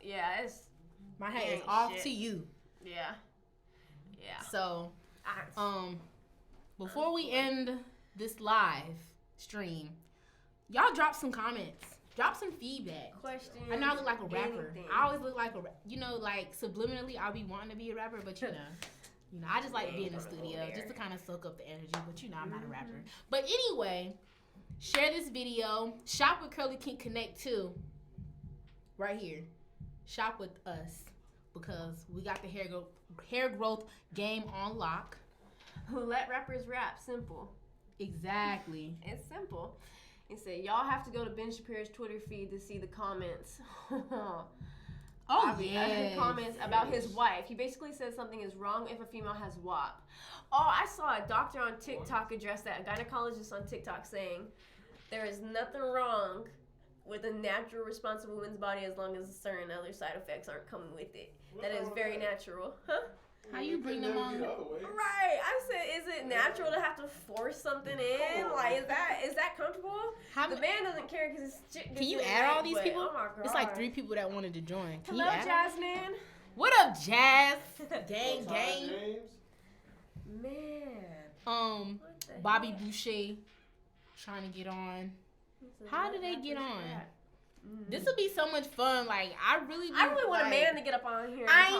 Yeah, my hat is off to you. Yeah. So, before we end this live stream, y'all drop some comments. Drop some feedback. Questions. I know I look like a rapper. Anything. I always look like like subliminally, I'll be wanting to be a rapper, but I just like to be in the studio just to kind of soak up the energy. But I'm not a rapper. But anyway, share this video. Shop with Curly Kink Connect too. Right here. Shop with us because we got the hair growth game on lock. Let rappers rap. Simple. Exactly. It's simple. He said, y'all have to go to Ben Shapiro's Twitter feed to see the comments. Comments about his wife. He basically says something is wrong if a female has W.A.P. Oh, I saw a doctor on TikTok address that, a gynecologist on TikTok saying, there is nothing wrong with a natural response of a woman's body as long as certain other side effects aren't coming with it. That is very natural. Huh? How you bring them on? Right. I said, is it natural to have to force something in? Like, is that comfortable? The man doesn't care because his chick. Can you add all these people? Oh my God. It's like 3 people that wanted to join. Can Hello, you add Jasmine. What up, Jazz? gang. Man. Bobby Boucher trying to get on. How do they get on? This would be so much fun. Like, I really want a man to get up on here. I know.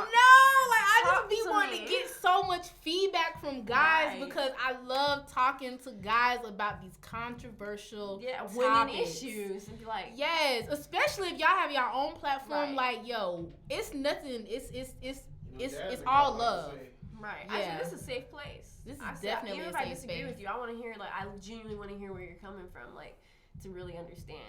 Like, I just be wanting to get so much feedback from guys because I love talking to guys about these controversial women issues. And be like, yes, especially if y'all have your own platform. Like, yo, it's nothing. It's all love. Right. Yeah. I said this is a safe place. This is definitely even a if safe I disagree space. with you, I want to hear. Like, I genuinely want to hear where you're coming from. Like, to really understand.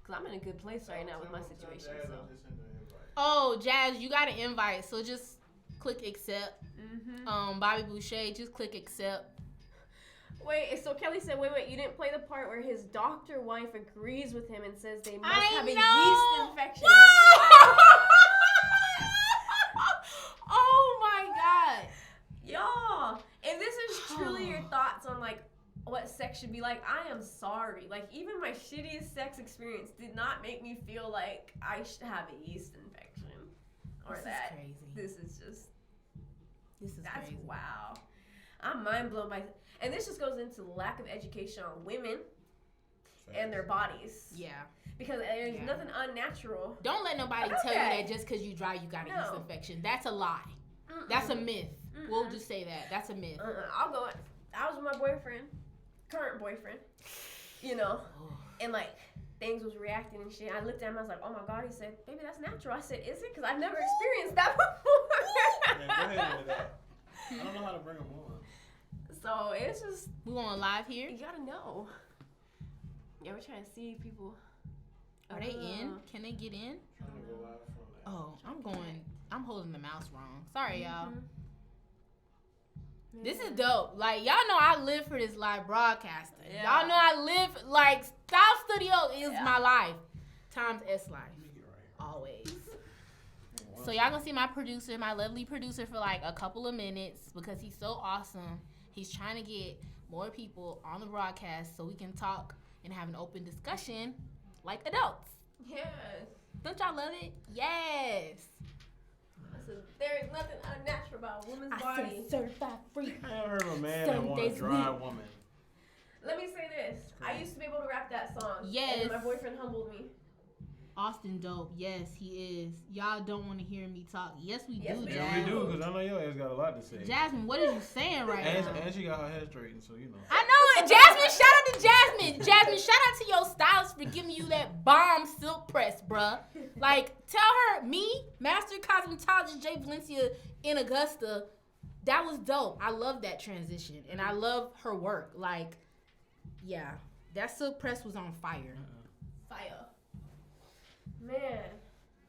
Because I'm in a good place right now with my situation. So. Oh, Jazz, you got an invite. So just click accept. Bobby Boucher, just click accept. Wait, so Kelly said, wait, you didn't play the part where his doctor wife agrees with him and says they must have a yeast infection. Oh my God. Y'all, if this is truly your thoughts on like what sex should be like, I am sorry. Like, even my shittiest sex experience did not make me feel like I should have a yeast infection. Or this that. Is crazy. This is crazy. Wow. I'm mind blown by, and this just goes into lack of education on women and their bodies. Yeah. Because there's nothing unnatural. Don't let nobody tell you that just because you dry, you got a yeast infection. That's a lie. That's a myth. We'll just say that. That's a myth. I'll go. I was with my boyfriend, current boyfriend, and like things was reacting and shit. I looked at him, I was like, oh my God. He said, baby, that's natural. I said, is it? Because I've never experienced that before. Yeah, go ahead with that. I don't know how to bring them on. So it's just. We going live here? You gotta know. Yeah, we're trying to see people. Are they in? Can they get in? Trying to go live from that. I'm holding the mouse wrong. Sorry, y'all. This is dope. Like, y'all know I live for this live broadcasting. Yeah. Y'all know I live, like, Style Studio is my life. Times S life. Always. So y'all gonna see my producer, my lovely producer, for like a couple of minutes because he's so awesome. He's trying to get more people on the broadcast so we can talk and have an open discussion like adults. Yes. Don't y'all love it? Yes. There is nothing unnatural about a woman's body. Certified freak. I never heard of a man that want a dry woman. Let me say this. I used to be able to rap that song. Yes. And my boyfriend humbled me. Austin dope. Yes, he is. Y'all don't want to hear me talk. Yes, we do. Yeah, we do, because I know your ass got a lot to say. Jasmine, what is you saying right now? And she got her hair straightened, so you know. I know it. Jasmine, shout out to Jasmine. Jasmine, shout out to your stylist for giving you that bomb silk press, bruh. Like, tell her, me, master cosmetologist J.Valencia in Augusta, that was dope. I love that transition, and I love her work. Like, yeah, that silk press was on fire. Fire. Man.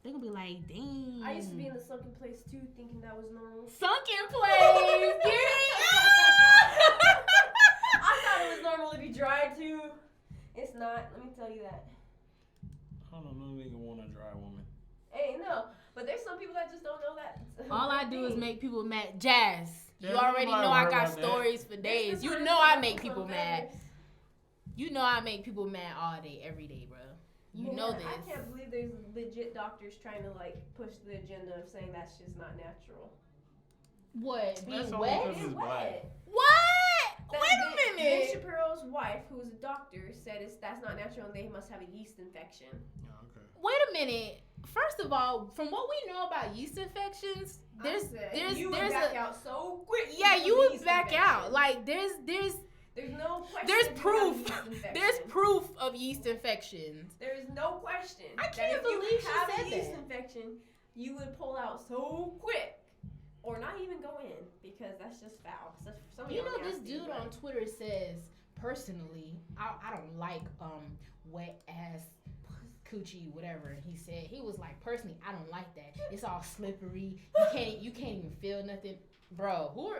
They're gonna be like, dang. I used to be in the sunken place too, thinking that was normal. Sunken place. Get it? I thought it was normal to be dry too. It's not. Let me tell you that. I don't know, no nigga want a dry woman. Hey, no. But there's some people that just don't know that. All I do is make people mad. Jazz, you Yeah, already nobody know I worry got about that. stories for days. You know I make people mad. You know I make people mad all day, every day, bro. You know this. I can't believe there's legit doctors trying to like push the agenda of saying that's just not natural. What? Being That's only wet? 'cause it's black. What? Ben Wait a minute. Shapiro's wife, who was a doctor, said that's not natural and they must have a yeast infection. Oh, okay. Wait a minute. First of all, from what we know about yeast infections, you would back out so quick. Yeah, from you would yeast back infection. out. Like there's no question. there's that you proof. have a yeast infection. There's proof of yeast infections. There is no question. I that can't if believe you she have said a yeast that. infection, you would pull out so quick, or not even go in because that's just foul. You know, this dude on Twitter says, personally, I don't like wet ass coochie, whatever. And he was like, personally, I don't like that. It's all slippery. You can't even feel nothing, bro.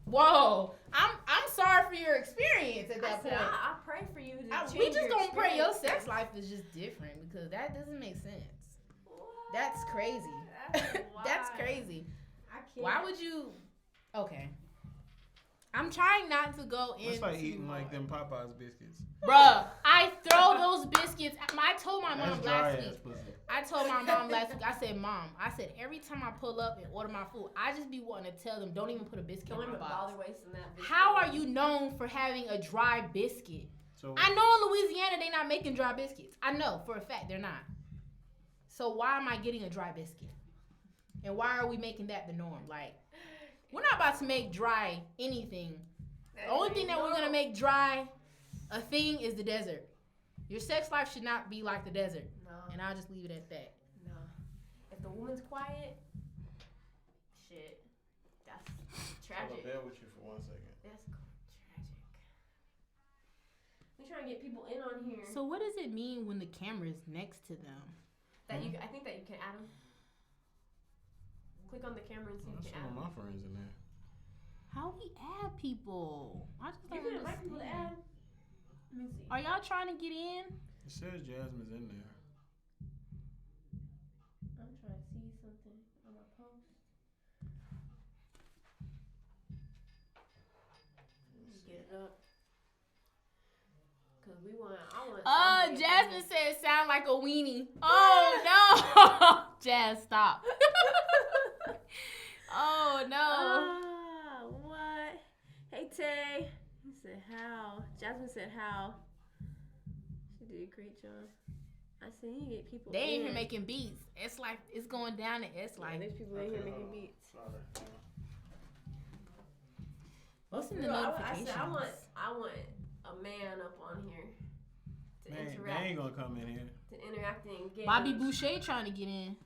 Whoa, I'm sorry for your experience at that point. I pray for you to change We just your gonna pray your experience. sex life is just different because that doesn't make sense. What? That's crazy. That's wild. crazy. I can't. Why would you? Okay. I'm trying not to go into. It's like eating like them Popeyes biscuits. Bruh, I throw those biscuits. I told my mom That's dry last ass week. pussy. I told my mom last week. I said, Mom, every time I pull up and order my food, I just be wanting to tell them, don't even put a biscuit Don't in my even box. bother wasting that. Biscuit. How are you known for having a dry biscuit? So I know in Louisiana they not making dry biscuits. I know for a fact they're not. So why am I getting a dry biscuit? And why are we making that the norm? Like, we're not about to make dry anything. The only thing that we're gonna make dry a thing is the desert. Your sex life should not be like the desert. No. And I'll just leave it at that. No. If the woman's quiet, shit, that's I'll tragic. bear with you for 1 second. That's tragic. We trying to get people in on here. So what does it mean when the camera's next to them? I think that you can add them. Click on the camera and see if That's you can some add of them. my friends in there. How we add people? I just You don't can invite people to understand. add. Let me see. Are y'all trying to get in? It says Jasmine's in there. I'm trying to see something on my post. Get it up. Cause I want. Jasmine said sound like a weenie. Oh no. Jazz, stop. Oh no. What? Hey Tay. He said how. Jasmine said how. She did a great job. I said you get people. They ain't in. here making beats. It's like it's going down. It's Like like there's people in here making beats. Sorry. what's in the Girl, notifications? I want a man up on here to Man, interact. they ain't gonna come in here. To interact and engage. Bobby Boucher trying to get in.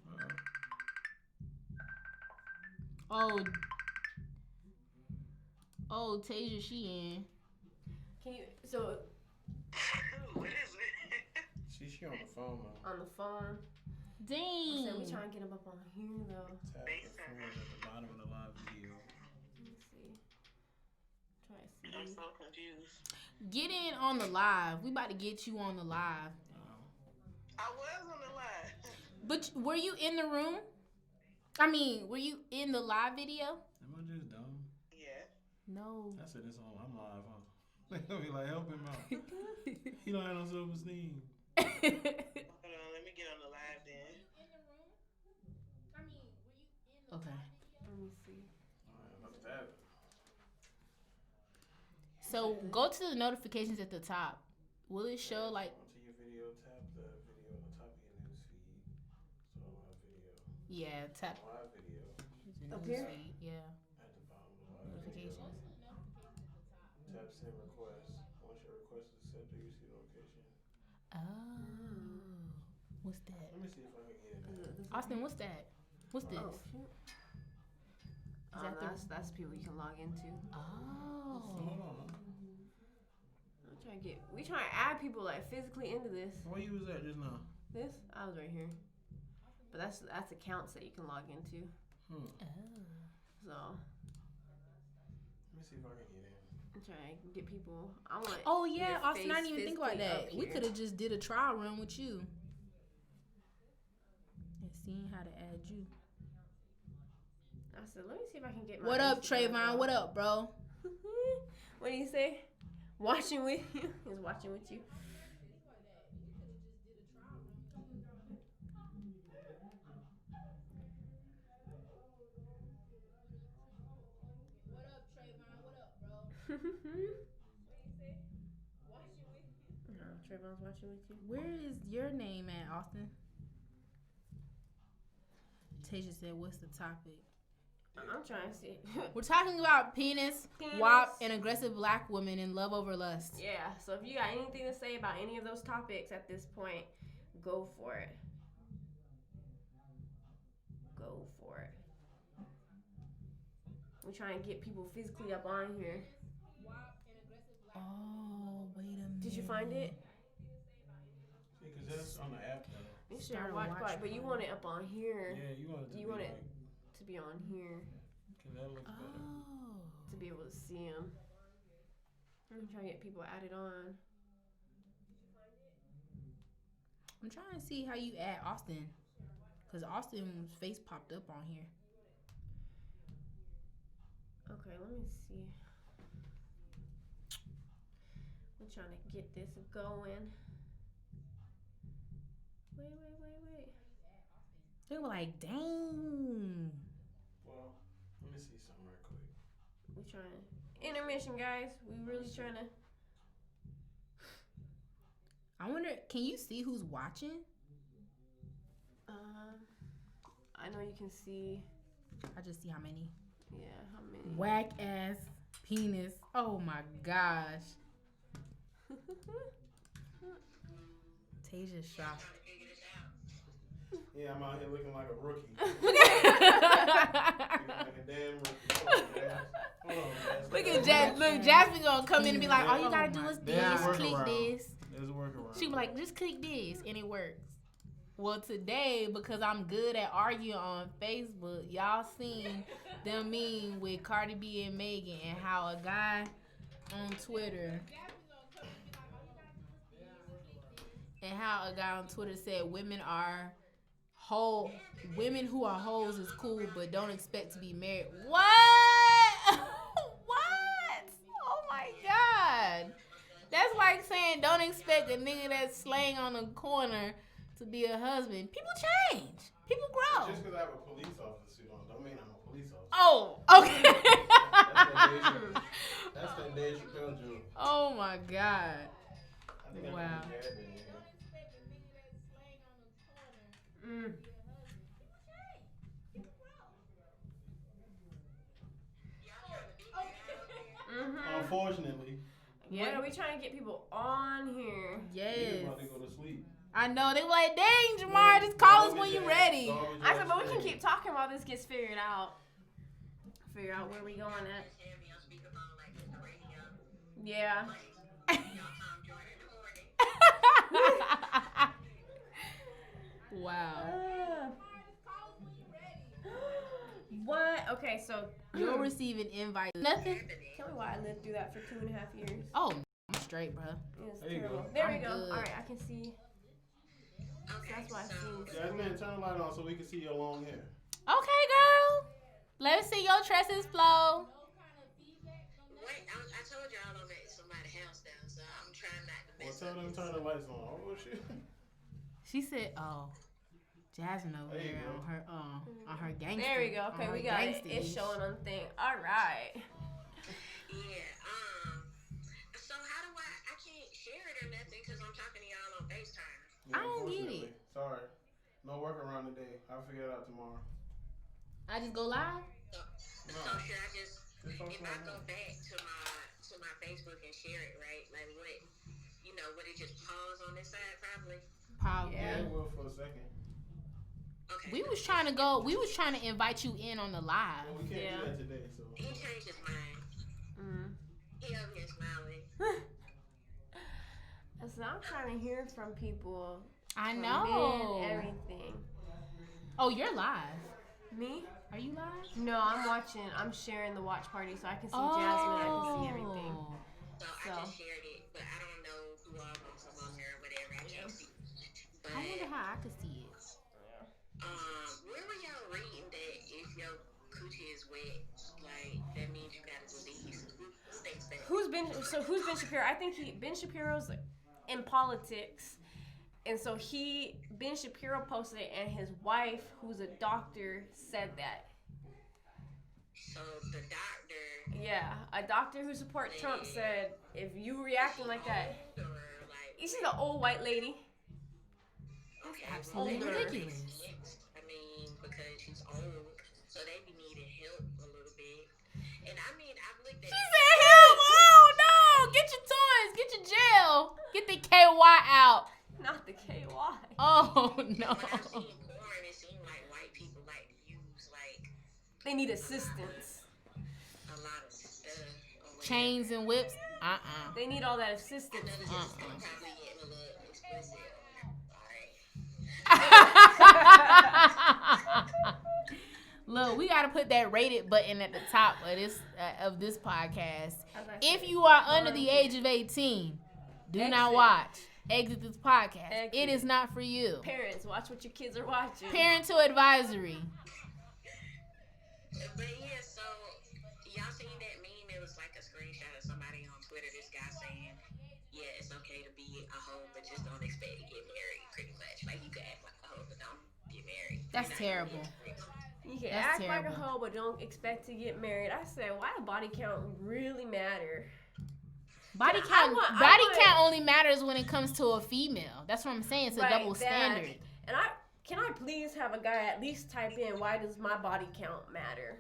Uh-oh. Oh, Tasia, she in. Can you? So What is it? She on the phone now. on the phone. I Dang. said we trying to get him up on here though. Tap the phone at the bottom of the live video. Let me see. Try to I'm see. so confused. Get in on the live. We about to get you on the live. I was on the line. But were you in the room? I mean, were you in the live video? Am I just dumb? Yeah. No. I said this on. I'm live, huh? They gonna be like, help him out. He don't have no self-esteem. Hold on, let me get on the live then. Okay. Let me see. What's that? So go to the notifications at the top. Will it show like? Onto your video, tap the video on the top of your Yeah, tap Live video. the Up news here? feed. Yeah, At the bottom of the live video. notifications. Tap send request. Once your request is accepted, you see notification. Oh, what's that? Let me see if I can get in there. Austin, what's that? What's this? Oh shoot. Is that That's people you can log into. Oh. Hold on. We trying to add people like physically into this. Where you was at just now? This? I was right here. But that's accounts that you can log into. Oh. So Let me see if I can get in. I'm trying to get people. I want. Oh yeah, your Austin, I face didn't even think about physically that. up We here. could have just did a trial run with you and seen how to add you. I said, let me see if I can get my. What up, Instagram Trayvon? on. What up, bro? What do you say? Watching with you. He's watching with you. What up, Trayvon? What up, bro? Trayvon's watching with you. Where is your name at, Austin? Tasia said, what's the topic? I'm trying to see. We're talking about penis, WAP, and aggressive black women in love over lust. Yeah, so if you got anything to say about any of those topics at this point, go for it. Go for it. We're trying to get people physically up on here. Oh, wait a minute. Did you find it? See, because that's on the app though. You Start start a watch watch party, but you want it up on here. Yeah, you want it to You be want it like, to be on here because that looks better. Oh. to be able to see them. I'm trying to get people added on. I'm trying to see how you add Austin. Because Austin's face popped up on here. Okay, let me see. I'm trying to get this going. Wait. They were like, dang. Well, let me see something right quick. We trying intermission, guys. We really trying to. I wonder, can you see who's watching? I know you can see. I just see how many. Yeah, how many? Whack ass penis. Oh my gosh. Tasia's shocked. Yeah, I'm out here looking like a rookie. Look Like a damn rookie. Hold on, Jazz. Look at Jazz. Look, Jasmine gonna come in and be like, all you gotta do is There's a this, click workaround. this. There's a workaround. She be like, just click this, and it works. Well, today, because I'm good at arguing on Facebook, y'all seen them meme with Cardi B and Megan and how a guy on Twitter said women who are hoes is cool, but don't expect to be married. What? What? Oh my God. That's like saying don't expect a nigga that's slaying on the corner to be a husband. People change. People grow. Just because I have a police officer suit on, don't mean I'm a police officer. Oh, okay. That's that Dave Chappelle joke. Oh my God. I think Wow. I can get that in here. Unfortunately. Yeah, we trying to get people on here. Yes. Niggas about to go to sleep. I know. They were like, dang, Jamar, just call us when you're ready. I said, but we can keep talking while this gets figured out. Figure out where we going at. Yeah. Wow. What? Okay, so You'll receive an invite. Nothing? tell me why I lived through that for 2.5 years. Oh, I'm straight, bro. It's There you terrible. go. There we I'm go. good. All right, I can see. That's why I see. Jasmine, turn the light on so we can see your long hair. Okay, girl. Let me see your tresses flow. Wait, I told y'all I'm at somebody's house now, so I'm trying not to Well, mess tell up. them turn the lights on. Oh, shit. She said, "Oh, Jasmine over There you there go. on her gangster." There we go. Okay, on we her got it. gangster It's ish. showing on the thing. All right. Yeah, so how do I can't share it or nothing because I'm talking to y'all on FaceTime. I don't get Unfortunately. Sorry. No workaround today. I'll figure it out tomorrow. I just go live. So, No. so should I just Just if I go back to my Facebook and share it, right? Like what would it just pause on this side probably? Probably. Yeah, it will for a second. Okay. We was trying to invite you in on the live. Well, we can't do that today, so. He changed his mind. He over here smiling. So I'm trying to hear from people. I from know. Men, everything. Oh, you're live. Me? Are you live? No, I'm sharing the watch party so I can see Jasmine, I can see everything. So I just shared it, but I don't know who all gonna come on there or whatever. I can't see. But I wonder how I could see it. where were y'all reading that if your coochie is wet, like that means you got a disease? Who thinks that? Who's Ben Shapiro? I think Ben Shapiro's in politics. And so Ben Shapiro posted it, and his wife, who's a doctor, said that. So the doctor. Yeah, a doctor who supports Trump said, if you reacting like that. She's an old white lady. Okay, Absolutely older. ridiculous. I mean, because she's old, so they be needing help a little bit. And I mean, I've looked at. She said, "Hell, oh no! Get your toys, get your gel, get the KY out." Not the KY. Oh no! When I've seen porn, it seemed like white people like to use like They need assistance. a lot of stuff. Or whatever. Chains and whips. They need all that assistance. Probably getting a little explicit. Look, we gotta put that rated button at the top of this podcast. If you are under the age of 18, do not watch. Exit this podcast. It is not for you. Parents, watch what your kids are watching. Parental advisory. But yeah, so y'all seen that meme? It was like a screenshot of somebody on Twitter. This guy saying, "Yeah, it's okay to be a hoe, but just don't expect to get married." Pretty much, like you can act like a hoe, but don't get married. That's terrible. You can That's act like a terrible. hoe, but don't expect to get married. I said, why does body count really matter? Body count. Count only matters when it comes to a female. That's what I'm saying. It's a double standard. And can I please have a guy at least type in, why does my body count matter?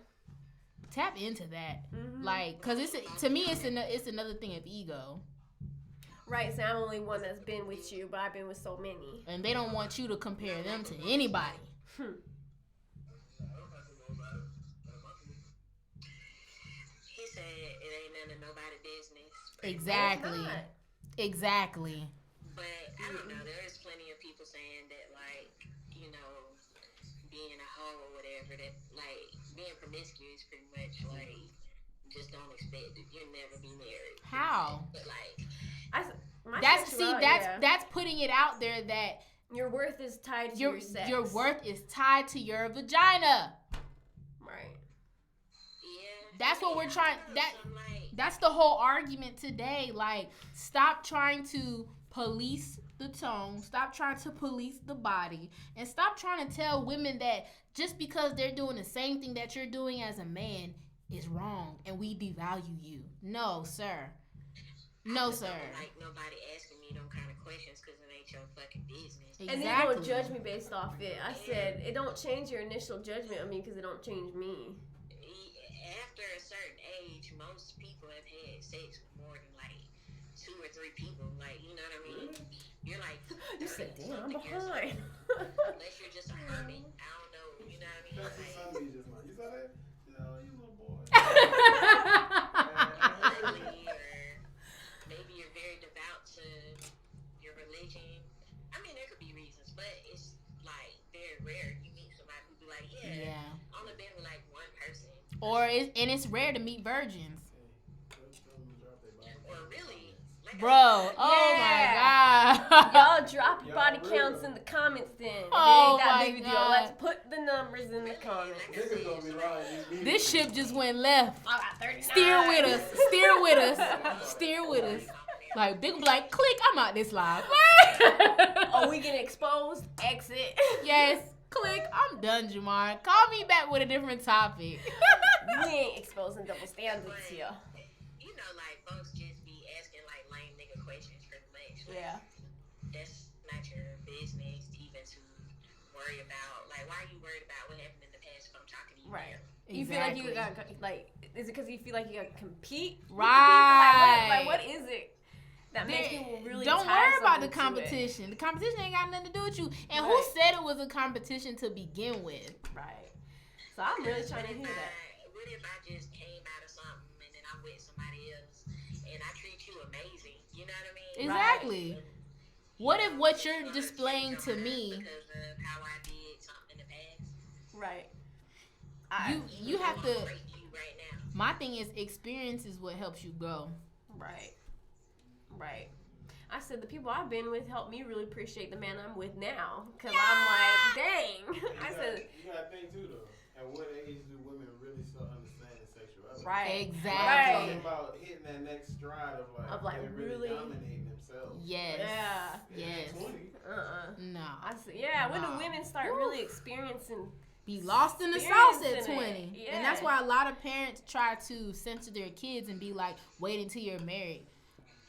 Tap into that, like, cause to me it's another thing of ego. Right, so I'm only one that's been with you, but I've been with so many. And they don't want you to compare them to anybody. He said it ain't none of nobody's business. Exactly. But I don't know. There's plenty of people saying that, like, being a hoe or whatever, that like being promiscuous pretty much like just don't expect it. You'll never be married. How? But like, that's putting it out there that your worth is tied to your sex. Your worth is tied to your vagina. Right. Yeah. That's what we're trying. That's the whole argument today. Like, stop trying to police the tone. Stop trying to police the body. And stop trying to tell women that just because they're doing the same thing that you're doing as a man is wrong and we devalue you. No, sir. No, sir. Like nobody asking me them kind of questions because it ain't your fucking business. Exactly. And then you don't judge me based off it. I said, it don't change your initial judgment of me because it don't change me. After a certain age, most people have had sex with more than like 2 or 3 people. Like, you know what I mean? You're like, you said, damn, I'm behind. Unless you're just a hermit. I don't know. You know what I mean? Like, You saw that? You little boy. Maybe you're very devout to your religion. I mean, there could be reasons, but it's like very rare you meet somebody who be like, yeah. Only been with like one person. And it's rare to meet virgins. Or really, like bro. Oh my God. Y'all drop your body counts in the comments then. Oh that my big deal. God. Let's put the numbers in the comments. Niggas gonna be lying. This ship just went left. I got 39. Steer with us. Steer with us. Steer with us. Like, they gonna be like, click, I'm out this live. Oh, we getting exposed? Exit. Yes. Click, I'm done, Jamar. Call me back with a different topic. We ain't exposing double standards here. You know, like, folks just be asking, like, lame nigga questions pretty much. Like, Yeah. that's not your business even to worry worry about, like, why are you worried about what happened in the past if I'm talking to you Right. now? You feel like you got, like, is it because you feel like you got to compete? Right. Like, what is it that makes people really don't tie worry about the something to it? competition. The competition ain't got nothing to do with you. And who Right. said it was a competition to begin with? Right. So I'm really trying to hear that. What if I just came out of something and then I'm with somebody else and I treat you amazing? You know what I mean? Exactly. Right. What if what you're you're displaying to me? Because of how I did something in the past. Right. You have to. Right now. My thing is, experience is what helps you grow. Right. Right. I said the people I've been with help me really appreciate the man I'm with now. Because I'm like, dang. You got to think, too, though. At what age do women really start understanding sexuality? Right. Exactly. I'm talking about hitting that next stride of they're really dominating themselves. Yes. Yeah. Yes. 20. No. I said, when do women start really experiencing? Be lost in the sauce at Experiencing 20. it. Yeah. And that's why a lot of parents try to censor their kids and be like, wait until you're married.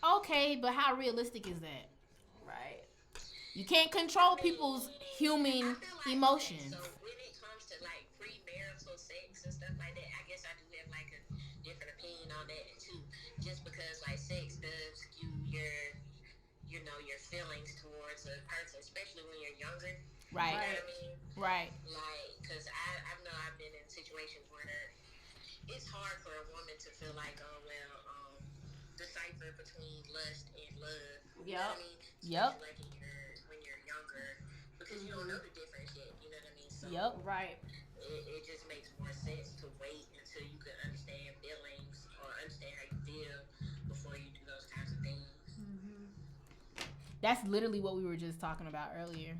Okay, but how realistic is that? Right. You can't control people's human emotions. So when it comes to like premarital sex and stuff like that, I guess I do have like a different opinion on that too. Just because like sex does skew your feelings towards a person, especially when you're younger. Right. You know what I mean? Right. Like, because I know I've been in situations where it's hard for a woman to feel like, oh well, decipher between lust and love. You know what I mean? Yep. Like when you're younger, because you don't know the difference yet. You know what I mean? So Right. It just makes more sense to wait until you can understand feelings or understand how you feel before you do those kinds of things. That's literally what we were just talking about earlier.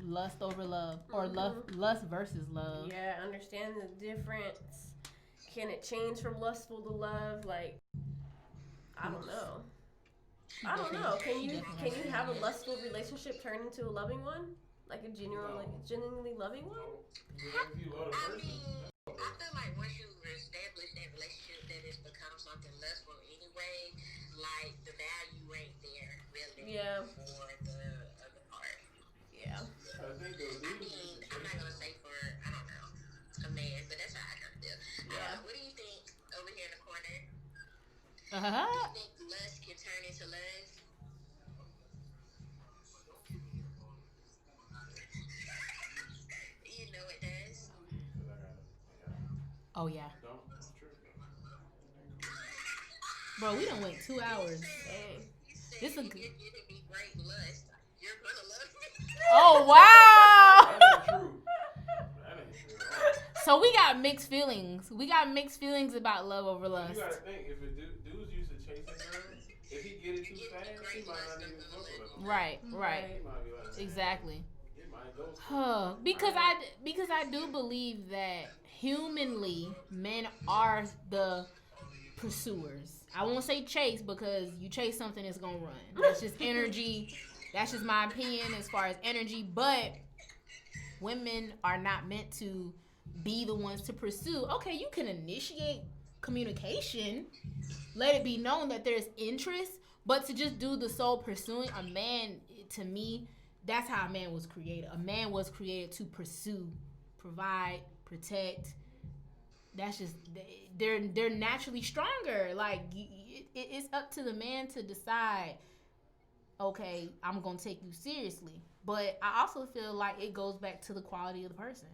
Lust over love, or lust versus love. Yeah, understand the difference. Can it change from lustful to love? Like, I don't know. Can you have a lustful relationship turn into a loving one? Like a genuinely loving one? If you love a person. I feel like once you establish that relationship, that it's become something lustful anyway. Like the value ain't there really for the other part. Yeah. I think I'm not gonna say for a man, but that's how I kind of feel. Yeah. What do you think over here in the corner? Uh-huh. Do you think lust can turn into love? You know it does. Oh yeah. Don't trip. Bro, we done went 2 hours. Dang. This You're giving me great lust. You're gonna love me. Oh wow. That ain't true. So we got mixed feelings. We got mixed feelings about love over lust. You gotta think, if a dude's used to chasing girls, if he get it too fast, he might not even fuck with them. Right. He might be like, Exactly. It might go. Because I do believe that humanly men are the pursuers. I won't say chase, because you chase something, it's gonna run. That's just energy. That's just my opinion as far as energy. But women are not meant to be the ones to pursue. Okay, you can initiate communication, let it be known that there's interest, but to just do the sole pursuing, a man, to me, that's how a man was created. A man was created to pursue, provide, protect. That's just, they're naturally stronger. Like, it's up to the man to decide, okay, I'm gonna take you seriously. But I also feel like it goes back to the quality of the person.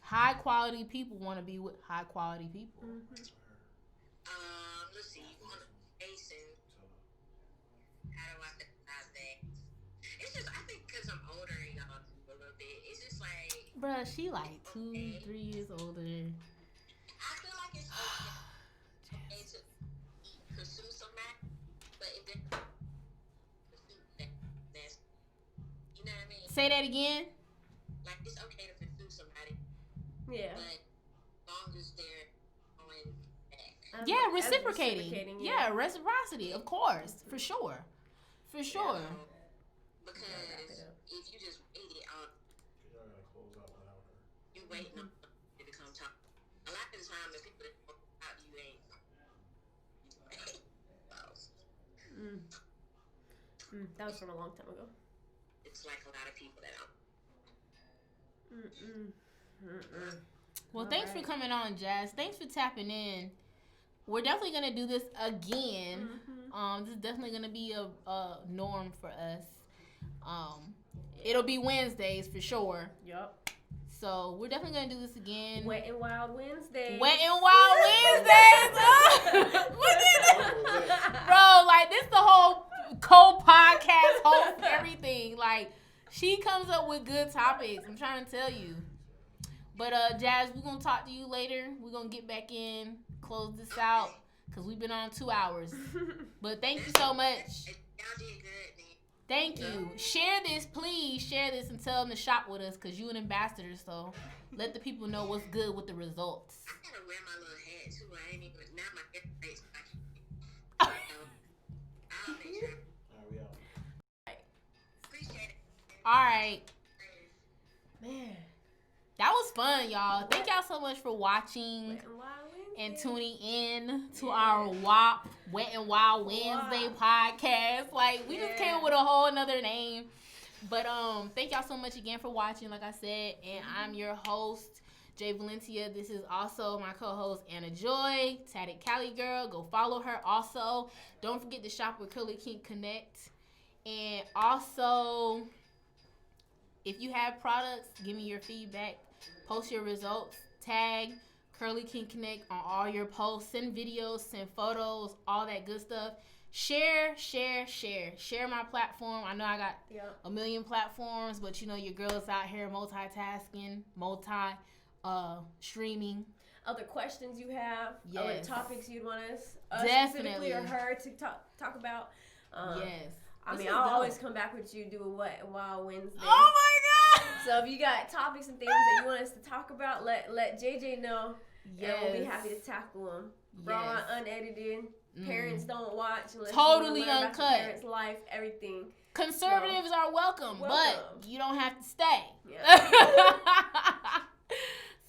High quality people want to be with high quality people. Let's see. Jason, how do I think about that? It's just, I think because I'm older than y'all a little bit, it's just like, Bruh, she like 2-3 years older. I feel like it's okay to pursue somebody, but if they pursue that's, you know what I mean? Say that again. Like, it's okay to pursue somebody, Yeah. but as long as they're going back. Yeah, reciprocating. Yeah, reciprocity, of course, for sure. For sure. Because if you just wait it on, you waiting on it to come talk. A lot of the time, the people that come out, you ain't. That was from a long time ago. If it's like a lot of people that don't. Well, thanks for coming on, Jazz. Thanks for tapping in. We're definitely going to do this again. This is definitely going to be a norm for us. It'll be Wednesdays for sure. Yup. So we're definitely going to do this again. Wet and Wild Wednesdays. Wet and Wild Wednesdays. Bro, like, this the whole co-podcast, host, everything. Like, she comes up with good topics. I'm trying to tell you. But, Jazz, we're going to talk to you later. We're going to get back in, close this out, because we've been on 2 hours. But thank you so much. Y'all did good, man. Thank you. Share this, please. Share this and tell them to shop with us, because you an ambassador, so let the people know what's good with the results. I gotta wear my little hat, too. I ain't even, now my hair face. I'll make sure. All right, we out. Appreciate it. All right. Man. That was fun, y'all. Thank y'all so much for watching Wet and Wild Wednesday. and tuning in to our W.A.P, Wet and Wild Wednesday podcast. Like, we just came up with a whole nother name. But thank y'all so much again for watching, like I said. And I'm your host, J.Valencia. This is also my co-host, Anna Joy, Tatted Cali Girl. Go follow her also. Don't forget to shop with Curly Kink Connect. And also, if you have products, give me your feedback. Post your results. Tag Curly Kink Connect on all your posts. Send videos, send photos, all that good stuff. Share my platform. I know I got a million platforms, but you know your girl's out here multitasking, streaming. Other questions you have, other topics you'd want us Definitely. specifically or her to talk about. Yes. I mean, I'll always come back with you, do a Wet and Wild Wednesday. Oh my God! So if you got topics and things that you want us to talk about, let JJ know. Yes. And we'll be happy to tackle them. Raw, unedited. Parents don't watch. Totally you learn uncut. about your parents' life, everything. Conservatives are welcome, but you don't have to stay. Yeah.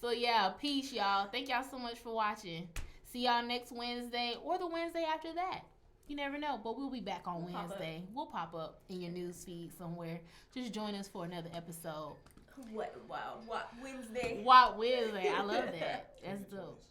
So yeah, peace, y'all. Thank y'all so much for watching. See y'all next Wednesday or the Wednesday after that. You never know, but we'll be back on Wednesday. We'll pop up in your news feed somewhere. Just join us for another episode. What Wednesday? What Wednesday? I love that. That's dope.